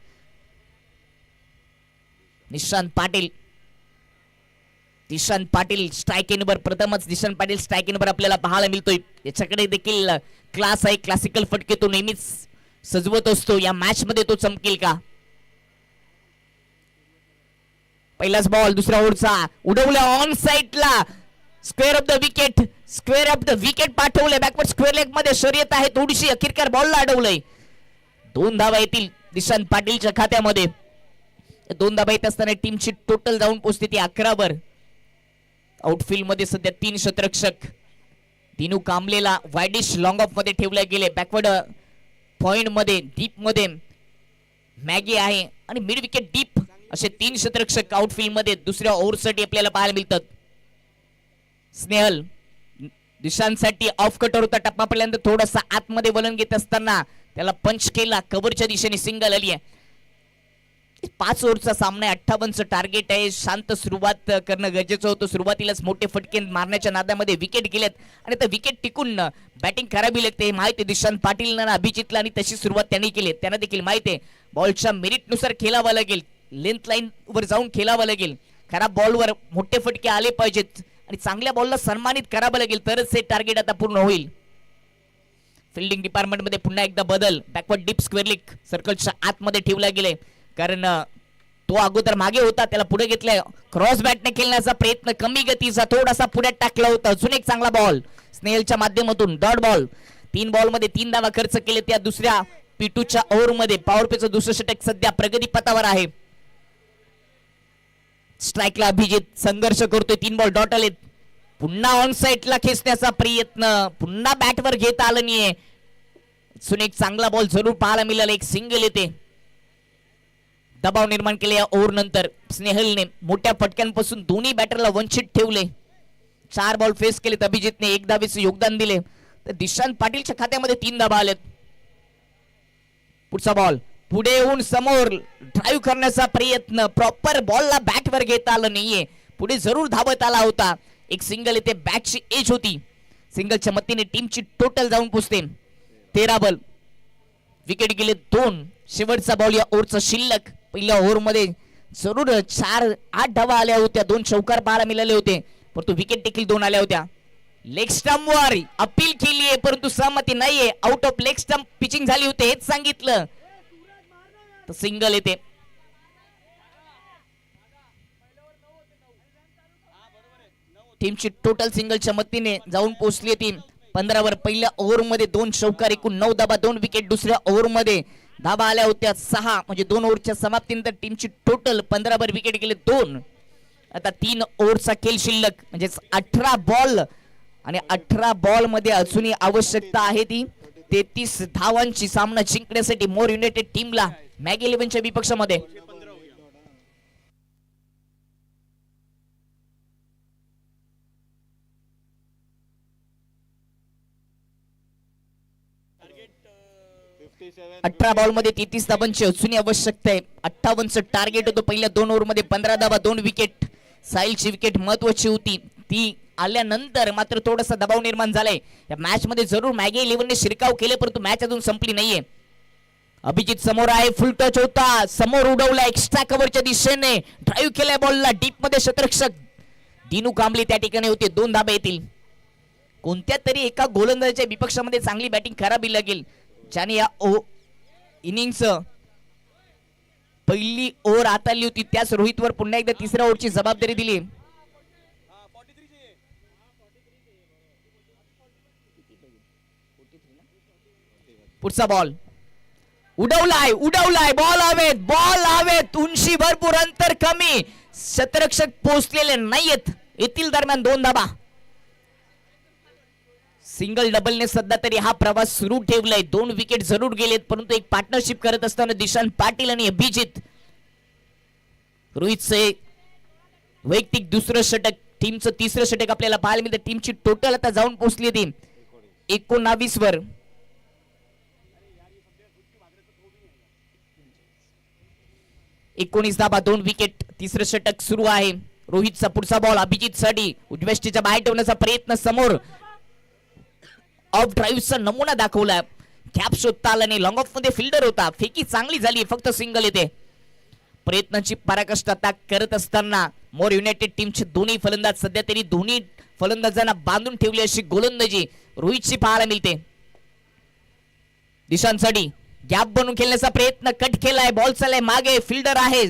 दिशांत पाटील स्ट्राईक एंडवर. प्रथमच दिशांत पाटील स्ट्राईक एंडवर आपल्याला पाहायला मिळतोय. याच्याकडे देखील क्लास आहे, क्लासिकल फटके तो नेहमीच सजवत असतो. या मॅच मध्ये तो चमकेल का. पहिलाच बॉल दुसऱ्या ओव्हरचा उडवल्या ऑन साइडला. स्क्वेअर ऑफ द विकेट पाठवले. बॅकवर्ड स्क्वेअर लेग मध्ये शर्यत आहे थोडीशी. अखेरकार बॉलला अडवलंय. 2 धावा येतील दिशांत पाटीलच्या खात्यामध्ये. 2 धावा येत असताना टीमची टोटल जाऊन पोहोचते ती 11 वर. आउटफील्ड मध्ये सध्या 3 क्षेत्ररक्षक. दिनू कांबलेला वायडिश लॉंग ऑफ मध्ये ठेवले गेले. बॅकवर्ड पॉइंट मध्ये डीप मध्ये मॅगी आहे आणि मिड विकेट डीप असे 3 क्षेत्ररक्षक आउटफील्ड मध्ये दुसऱ्या ओव्हरसाठी आपल्याला पाहायला मिळतात. स्नेहल दिशांसाठी ऑफ कटर होता. टप्पा पडल्यानंतर थोडासा आतमध्ये वलन घेत असताना त्याला पंच केला. कव्हरच्या दिशेने सिंगल आली आहे. 5 ओव्हरचा सामना आहे. 58चं टार्गेट आहे. शांत सुरुवात करणं गरजेचं होतं. सुरुवातीलाच मोठे फटके मारण्याच्या नादामध्ये विकेट गेलेत आणि आता विकेट टिकून बॅटिंग करावी लागते हे माहिती दिशांत पाटीलला, अभिजितला आणि तशी सुरुवात त्यांनी केली. त्यांना देखील माहिती आहे बॉलच्या मेरिटनुसार खेळावं लागेल, लेंथ लाईन वर जाऊन खेळावं लागेल. खराब बॉलवर मोठे फटके आले पाहिजेत आणि चांगल्या बॉलला सन्मानित करावं लागेल तरच हे टार्गेट आता पूर्ण होईल. फिल्डिंग डिपार्टमेंट मध्ये पुन्हा एकदा बदल. बॅकवर्ड डीप स्क्वेअर लेग सर्कलच्या आतमध्ये ठेवला गेले कारण तो अगोदर मागे होता, त्याला पुढे घेतलंय. क्रॉस बॅटने खेळण्याचा प्रयत्न कमी गतीचा थोडासा पुढे टाकला होता. अजून एक चांगला बॉल स्नेहलच्या माध्यमातून. Dot ball. 3 बॉल मध्ये 3 धावा खर्च केले. त्या दुसऱ्या पिटूच्या ओव्हर मध्ये पॉवर प्लेचं दुसरं षटक सध्या प्रगती पथावर आहे. स्ट्राईकला अभिजित संघर्ष करतोय. 3 बॉल डॉट आलेत. पुन्हा ऑन साइडला खेचण्याचा प्रयत्न. पुन्हा बॅटवर घेता आलं नाहीये. सुन एक चांगला बॉल जरूर पाहायला मिळाला. एक सिंगल येते. दबाव निर्माण केले या ओव्हर नंतर स्नेहलने मोठ्या फटक्यांपासून दोन्ही बॅटरला वंचित ठेवले. 4 बॉल फेस केलेत अभिजितने. 1 धावेचे योगदान दिले. तर दिशांत पाटीलच्या खात्यामध्ये 3 धावा आलेत. पुढचा बॉल पुढे येऊन समोर ड्राईव्ह करण्याचा प्रयत्न. प्रॉपर बॉलला बॅटवर घेता आलं नाहीये. पुढे जरूर धावत आला होता. एक सिंगल येते. बॅटची एज होती. सिंगलच्या मदतीने टीमची टोटल जाऊन पोचते 13 बॉल. विकेट गेले 2. शेवटचा बॉल या ओव्हरचा शिल्लक. पहिल्या ओव्हर मध्ये जरूर 4-8 धावा आल्या होत्या. 2 चौकार पाहायला मिळाले होते, परंतु विकेट देखील 2 आल्या होत्या. लेग स्टंप वर अपील केली आहे, परंतु सहमती नाहीये. Out of leg stump pitching झाली होती हेच सांगितलं. तर सिंगल येते. टीमची टोटल सिंगलच्या मदतीने जाऊन पोहोचली टीम 15 वर. पहिल्या ओव्हर मध्ये 2 चौकार, एकूण 9 धाबा, 2 विकेट. दुसऱ्या ओव्हर मध्ये धाबा आल्या होत्या 6, म्हणजे 2 ओव्हरच्या समाप्तीनंतर टीमची टोटल 15 वर विकेट गेले 2. आता 3 ओव्हरचा खेळ शिल्लक, म्हणजे 18 बॉल आणि 18 बॉल मध्ये अजूनही आवश्यकता आहे ती 33 धावांची सामना जिंकण्यासाठी मोर युनायटेड टीमला मॅगी 11च्या विपक्षामध्ये. अठरा बॉल मध्ये 33 धावांची अजूनही आवश्यकता आहे. 58चं टार्गेट होतं पहिल्या 2 ओव्हर मध्ये. 15 धावा, 2 विकेट. साहिलची विकेट महत्वाची होती, ती आल्यानंतर मात्र थोडासा दबाव निर्माण झालाय. या मॅच मध्ये जरूर मॅगी 11ने शिरकाव केले, परंतु मॅच अजून संपली नाहीये. अभिजित समोर आहे. फुल टच होता, समोर उडवला एक्स्ट्रा कव्हरच्या दिशेने. ड्राईव्ह केलाय बॉलला डीप मध्ये. शतरक्षक दिनू कांबळे त्या ठिकाणी होते. 2 धाबे येतील. कोणत्या तरी एका गोलंदाजाच्या विपक्षामध्ये चांगली बॅटिंग करावी लागेल, ज्याने या इनिंग्स पहिली ओव्हर हाताळली होती. त्याच रोहितवर पुन्हा एकदा तिसऱ्या ओव्हरची जबाबदारी दिली. पुढचा बॉल उडवलाय बॉल हवेत. उंची भरपूर, अंतर कमी. शतरक्षक पोहोचलेले नाहीयेत. येथील दरम्यान 2 धाबा. सिंगल डबलने सध्या तरी हा प्रवास सुरू ठेवलाय. 2 विकेट जरूर गेलेत, परंतु एक पार्टनरशिप करत असताना दिशांत पाटील आणि अभिजित. रोहितचे वैयक्तिक दुसरं षटक, टीमचं तिसरं षटक आपल्याला पाहायला मिळतं. टीमची टोटल आता जाऊन पोहोचली ती 19 वर. एकोणीस धाबा, 2 विकेट. तिसरं षटक सुरू आहे. रोहितचा पुढचा बॉल अभिजित साठी उजव्याष्टीच्या बाहेर ठेवण्याचा प्रयत्न. समोर ऑफ ड्राईव्हचा नमुना दाखवला. कॅप शोधता आला नाही. लॉंग ऑफ मध्ये फिल्डर होता. फेकी चांगली झाली, फक्त सिंगल येते. प्रयत्नाची पराकाष्ठा करत असताना मोर युनायटेड टीमचे दोन्ही फलंदाज सध्या तरी दोन्ही फलंदाजांना बांधून ठेवली अशी गोलंदाजी रोहितची पाहायला मिळते. दिशांसाठी गॅप बनवून खेळण्याचा प्रयत्न. कट केलाय. बॉल चाललाय मागे. फिल्डर आहे.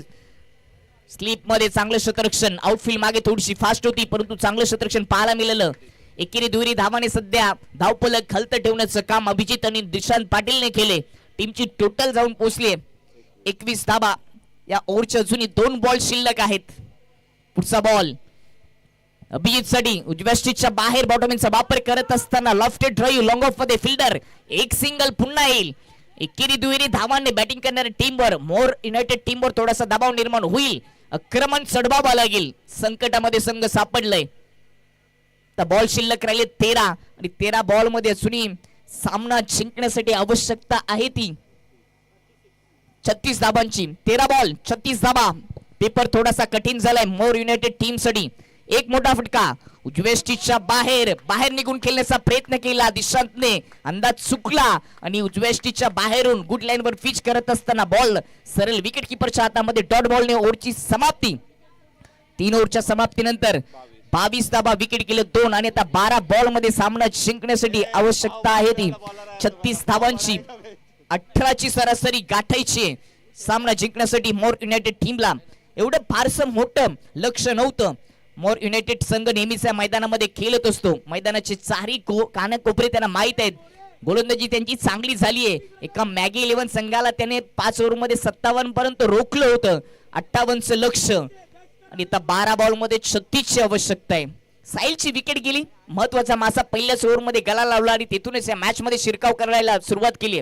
स्लीप मध्ये चांगलं क्षेत्ररक्षण. आउटफील्ड मागे थोडीशी फास्ट होती, परंतु चांगलं क्षेत्ररक्षण पाहायला मिळालं. एकेरी दुहेरी धावाने सध्या धावफलक खालत ठेवण्याचं काम अभिजित आणि दिशांत पाटीलने केले. टीमची टोटल जाऊन पोहोचली 21 धावा. या ओव्हरच्या अजूनही 2 बॉल शिल्लक आहेत. पुढचा बॉल अभिजित साठी उजव्या स्टिचच्या बाहेर बॉटमिंगचा वापर करत असताना लॉफ्टेड ड्राईव्ह. लॉंग ऑफ मध्ये फिल्डर. एक सिंगल पुन्हा येईल. एकेरी दुहेरी धावांनी बॅटिंग करणाऱ्या टीमवर, मोर युनायटेड टीमवर थोडासा दबाव निर्माण होईल. आक्रमण चढवावं लागेल. संकटामध्ये संघ सापडलाय. बॉल शिल्लक राहिले 13 आणि 13 बॉल मध्ये अजूनही सामना जिंकण्यासाठी आवश्यकता आहे ती 36 धाबांची. 13 बॉल 36 धाबा. पेपर थोडासा कठीण झालाय मोर युनायटेड टीम साठी. एक मोठा फटका. उजव्या स्टिचच्या बाहेर निघून खेळण्याचा प्रयत्न केला दिशांतने. अंदाज चुकला आणि उजव्या स्टिचच्या बाहेरून गुड लाईन वर पिच करत असताना बॉल सरळ विकेट किपरच्या हातामध्ये. डॉट बॉलने ओव्हरची समाप्ती. 3 ओव्हरच्या समाप्तीनंतर 22 धाबा, विकेट गेले 2 आणि आता 12 बॉल मध्ये सामना जिंकण्यासाठी आवश्यकता आहे ती 36 धावांची. 18ची सरासरी गाठायची सामना जिंकण्यासाठी मोर युनायटेड टीमला. एवढं फारसं मोठं लक्ष नव्हतं. मोर युनायटेड संघ नेहमीच या मैदानामध्ये खेळत असतो. मैदानाचे चारही कानाकोपरे त्यांना माहित आहेत. गोलंदाजी त्यांची चांगली झाली आहे. एका मॅगी 11 संघाला त्याने 5 ओव्हर मध्ये 57 पर्यंत रोखलं होतं. 58चं लक्ष आणि आता 12 बॉल मध्ये 36 ची आवश्यकता आहे. साहिलची विकेट गेली. महत्वाचा मासा पहिल्याच ओव्हरमध्ये गला लावला आणि तेथूनच या मॅच मध्ये शिरकाव करायला सुरुवात केली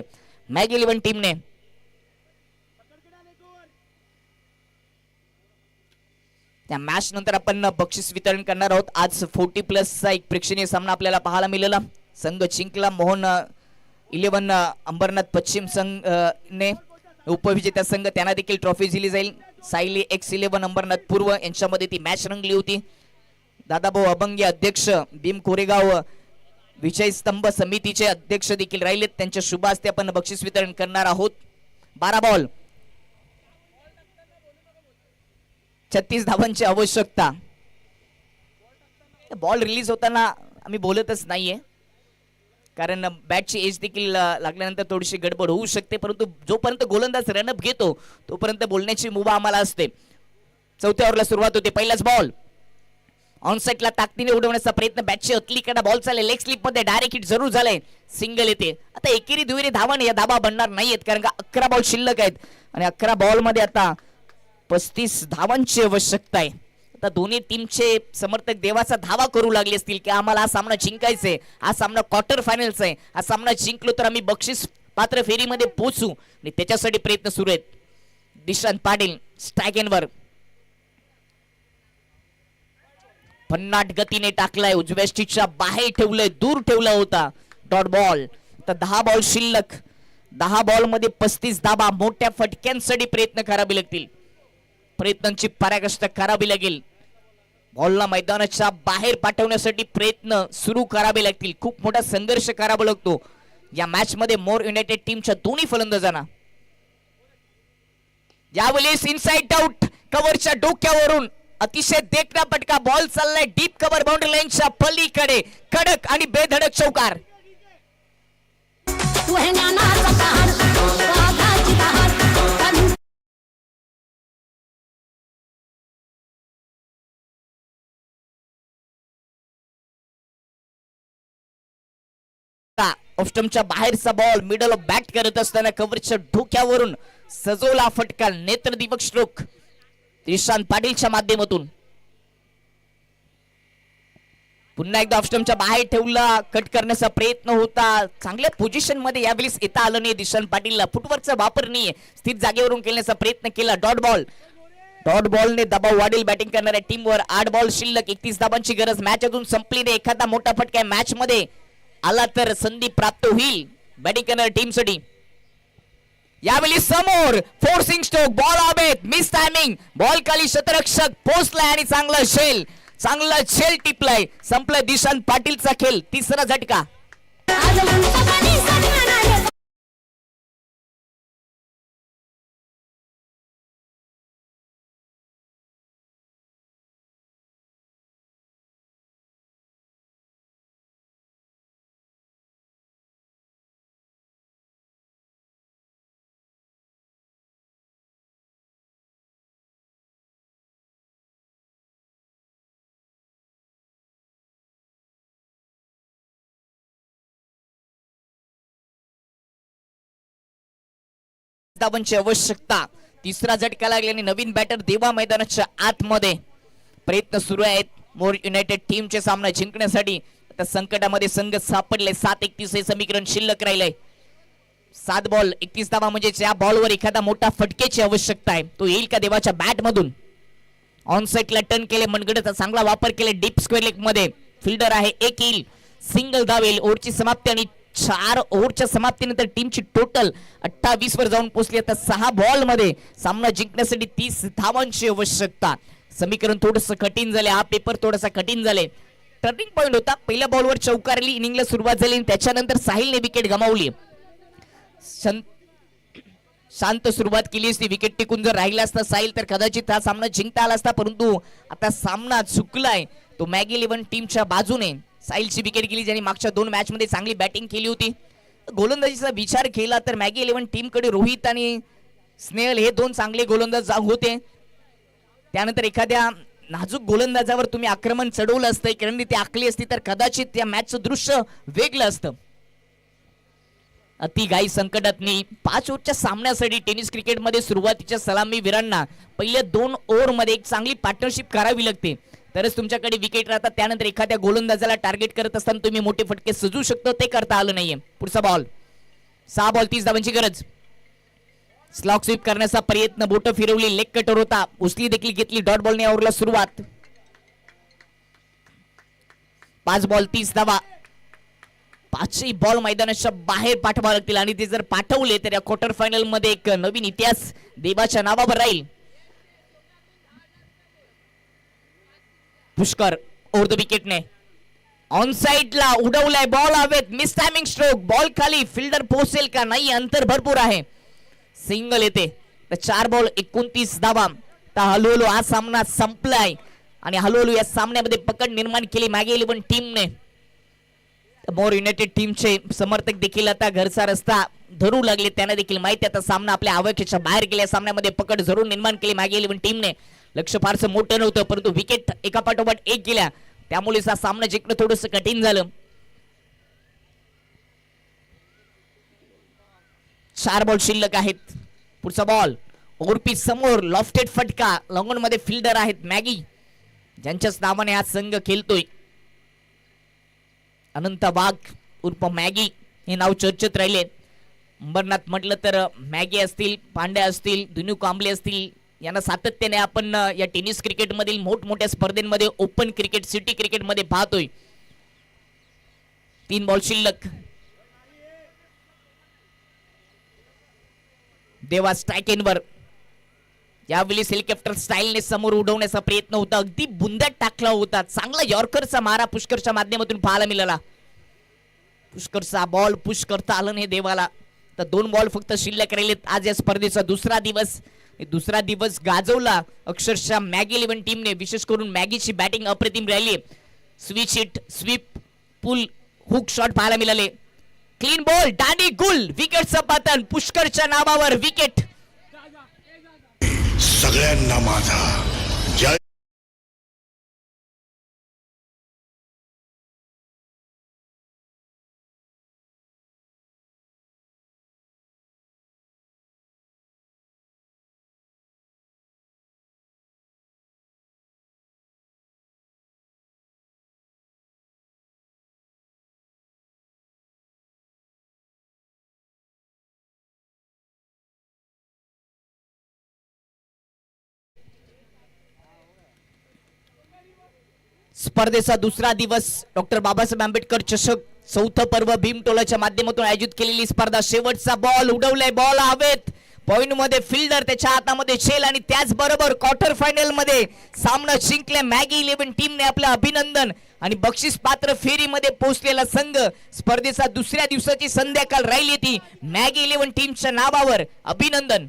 मॅग 11 टीमने. त्या मॅच नंतर आपण बक्षीस वितरण करणार आहोत. आज 40+ एक प्रेक्षणीय सामना आपल्याला पाहायला मिळाला. संघ जिंकला. मोहन 11 अंबरनाथ पश्चिम संघ ने उपविजेता संघ त्यांना देखील ट्रॉफी दिली जाईल. सायली X11 अंबरनाथ पूर्व यांच्यामध्ये ती मॅच रंगली होती. दादाभाऊ अभंगे अध्यक्ष भीम कोरेगाव विजय स्तंभ समितीचे अध्यक्ष देखील राहिलेत. त्यांच्या शुभ हस्ते आपण बक्षीस वितरण करणार आहोत. 12 बॉल 36 धावांची आवश्यकता. बॉल रिलीज होताना आम्ही बोलतच नाहीये कारण बॅटची एज देखील लागल्यानंतर थोडीशी गडबड होऊ शकते. परंतु जोपर्यंत गोलंदाज रनअप घेतो तोपर्यंत बोलण्याची मुभा आम्हाला असते. चौथ्या ओव्हरला सुरुवात होते. पहिलाच बॉल ऑनसेटला ताकदीने उडवण्याचा प्रयत्न. बॅटची अतलीकडे बॉल चालले. लेग स्लिप मध्ये डायरेक्ट हिट जरूर झाले. सिंगल येते. आता एकेरी दुहेरी धावाने या धावा बनणार नाहीयेत कारण का 11 बॉल शिल्लक आहेत आणि 11 बॉल मध्ये आता 35 धावांची आवश्यकता आहे. आता दोन्ही टीमचे समर्थक देवाचा धावा करू लागले असतील की आम्हाला हा सामना जिंकायचा आहे. हा सामना क्वार्टर फायनलचा आहे. हा सामना जिंकलो तर आम्ही बक्षीस पात्र फेरीमध्ये पोहोचू आणि त्याच्यासाठी प्रयत्न सुरू आहेत. दिशांत पाटील स्ट्रायकेनवर भन्नाट गतीने टाकलाय. उजव्या स्टिकच्या बाहेर ठेवलंय. दूर ठेवला होता. Dot ball. तर 10 बॉल शिल्लक. 10 बॉल मध्ये 35 धावा. मोठ्या फटक्यांसाठी प्रयत्न करावे लागतील. प्रयत्नांची पराकाष्ठा करावी लागेल. बॉलला मैदानाच्या बाहेर पाठवण्यासाठी प्रयत्न सुरू करावे लागतील. खूप मोठा संघर्ष करावा लागतो या मॅच मध्ये मोर युनायटेड टीमच्या दोन्ही फलंदाजांना. यावेळेस इनसाइड आउट कव्हरच्या डोक्यावरून अतिशय देखणा पटका. बॉल चाललाय डीप कव्हर बाउंड्री लाईनच्या पलीकडे. कडक आणि बेधडक चौकार. ऑफस्टम्पच्या बाहेरचा बॉल मिडल ऑफ बॅट करत असताना कव्हरच्या डोक्यावरून सजवला फटका. नेत्रदीपक स्ट्रोक दिशांत पाटीलच्या माध्यमातून. पुन्हा एकदा ऑफस्टम्पच्या बाहेर ठेवला. कट करण्याचा प्रयत्न होता. चांगल्या पोझिशन मध्ये यावेळेस येता आलं नाही दिशांत पाटीलला. फुटवर्कचा वापर नाहीये. स्थिर जागेवरून खेळण्याचा प्रयत्न केला. Dot ball. डॉट बॉलने दबाव वाढेल बॅटिंग करणाऱ्या टीमवर. 8 बॉल शिल्लक. 31 धावांची गरज. मॅच अजून संपली नाही. एखादा मोठा फटका मॅच मध्ये आला तर संधी प्राप्त होईल बॅटिंग करणाऱ्या टीमसाठी. यावेळी समोर फोर्सिंग स्ट्रोक. बॉल आवेत. Mistiming. बॉल खाली शतरक्षक पोहोचलाय आणि चांगला झेल टिपलाय. संपलाय दिशांत पाटीलचा खेळ. तिसरा झटका. धावांची आवश्यकता. तिसरा झटका लागल्याने नवीन बॅटर देवा मैदानाच्या आतमध्ये. प्रयत्न सुरू आहेत मोर युनायटेड टीमचे सामना जिंकण्यासाठी. आता संकटामध्ये संघ सापडले. 7-31 हे समीकरण शिल्लक राहिलंय. 7 बॉल 31 धावा म्हणजे या बॉलवर एखादा मोठा फटकेची आवश्यकता आहे. तो येईल का देवाच्या बॅट मधून. ऑन साइडला टर्न केले. मनगडचा चांगला वापर केले. डीप स्क्वेअर लेग मध्ये फिल्डर आहे. एक येईल. सिंगल धावेल. ओव्हरची समाप्ती आणि 4 ओव्हरच्या समाप्तीनंतर टीमची टोटल 28 वर जाऊन पोहोचली. आता 6 बॉल मध्ये सामना जिंकण्यासाठी 30 धावांची आवश्यकता. समीकरण थोडंसं कठीण झाले. हा पेपर थोडासा कठीण झाले. टर्निंग पॉइंट होता. पहिल्या बॉलवर चौकारली इनिंगला सुरुवात झाली. त्याच्यानंतर साहिलने विकेट गमावली. शांत सुरुवात केली असती. विकेट टिकून जर राहिला असता साहिल तर कदाचित हा सामना जिंकता आला असता. परंतु आता सामना चुकलाय तो मॅग 11 टीमच्या बाजूने. साहिलची विकेट गेली ज्यांनी मागच्या 2 मॅच मध्ये चांगली बॅटिंग केली होती. गोलंदाजीचा विचार केला तर मॅग 11 टीम कडे रोहित आणि स्नेहल हे 2 चांगले गोलंदाज होते. त्यानंतर एखाद्या नाजूक गोलंदाजावर तुम्ही आक्रमण चढवलं असतं कारण ती आखली असती तर कदाचित या मॅचचं दृश्य वेगळं असतं. अति घाई संकटातनी 5 ओव्हरच्या सामन्यासाठी टेनिस क्रिकेटमध्ये सुरुवातीच्या सलामीवीरांना पहिल्या 2 ओव्हर मध्ये एक चांगली पार्टनरशिप करावी लागते. तरच तुमच्याकडे विकेट राहतात. त्यानंतर एखाद्या गोलंदाजाला टार्गेट करत असताना तुम्ही मोठे फटके सजू शकतो, ते करता आलं नाहीये. पुढचा बॉल 6 बॉल 30 धावांची गरज. स्लॉग स्वीप करण्याचा प्रयत्न, बोट फिरवली, लेग कटर होता, उचली देखील घेतली. डॉट बॉलने ओव्हरला सुरुवात. 5 बॉल 30 धावा. 5ही बॉल मैदानाच्या बाहेर पाठवावे लागतील आणि ते जर पाठवले तर या क्वार्टर फायनल मध्ये एक नवीन इतिहास देवाच्या नावावर राहील. पुष्कर ओव्हर द विकेटने ऑन साइडला उडवलाय बॉल. हवेत मिस टायमिंग स्ट्रोक. बॉल खाली, फिल्डर पोहोचेल का नाही, अंतर भरपूर आहे. सिंगल येते. तर 4 बॉल 29 धावा. तर हळूहळू हा सामना संपलाय आणि हळूहळू या सामन्यामध्ये पकड निर्माण केली मॅगी 11 टीमने. मोर युनायटेड टीमचे समर्थक देखील आता घरचा रस्ता धरू लागले. त्यांना देखील माहिती आता सामना आपल्या आवाक्याच्या बाहेर गेल्या. सामन्यामध्ये पकड जरूर निर्माण केली मॅगी 11 टीमने. लक्ष फारसं मोठं नव्हतं, परंतु विकेट एका पाठोपाठ एक गेल्या, त्यामुळे हा सामना जिंकणं थोडंसं कठीण झालं. 4 बॉल शिल्लक आहेत. पुढचा बॉल ओव्हरपीच समोर, लॉफ्टेड फटका. लॉंगॉन मध्ये फिल्डर आहेत मॅगी, ज्यांच्याच नावाने हा संघ खेळतोय. अनंत वाघ उर्फ मॅगी हे नाव चर्चेत राहिले. अंबरनाथ म्हटलं तर मॅगी असतील, पांड्या असतील, दुनू कांबळे असतील, यांना सातत्याने आपण या टेनिस क्रिकेट मधील मोठमोठ्या स्पर्धेमध्ये, ओपन क्रिकेट, सिटी क्रिकेट मध्ये पाहतोय. 3 बॉल शिल्लक. देवा स्ट्राईक एनवर. यावेळी हेलिकॉप्टर स्टाईलने समोर उडवण्याचा प्रयत्न होता, अगदी बुंद्यात टाकला होता. चांगला यॉर्करचा मारा पुष्करच्या माध्यमातून पाहायला मिळाला. पुष्करचा बॉल पुश करता आलं नाही देवाला. तर 2 बॉल फक्त शिल्लक राहिलेत. आज या स्पर्धेचा दुसरा दिवस गाजवला अक्षरशः मॅगी 11 टीमने. विशेष करून मॅगीची बॅटिंग अप्रतिम राहिली. स्विच हिट, स्वीप, पुल, हुक शॉट पाहायला मिळाले. क्लीन बॉल, दांडी गुल, विकेटचं पतन. पुष्करच्या नावावर विकेट. सगळ्यांना माझा जय. स्पर्धेचा दुसरा दिवस, डॉक्टर बाबासाहेब आंबेडकर चषक, 4थं पर्व भीमटोलाच्या माध्यमातून आयोजित केलेली स्पर्धा. शेवटचा बॉल उडवलाय, बॉल हवेत. पॉइंट मध्ये फिल्डर, त्याच्या हातामध्ये छेल आणि त्याचबरोबर क्वार्टर फायनल मध्ये सामना जिंकले मॅगी 11 टीमने. आपलं अभिनंदन. आणि बक्षीस पात्र फेरीमध्ये पोहोचलेला संघ, स्पर्धेचा दुसऱ्या दिवसाची संध्याकाळ राहिली ती मॅगी 11 टीमच्या नावावर. अभिनंदन.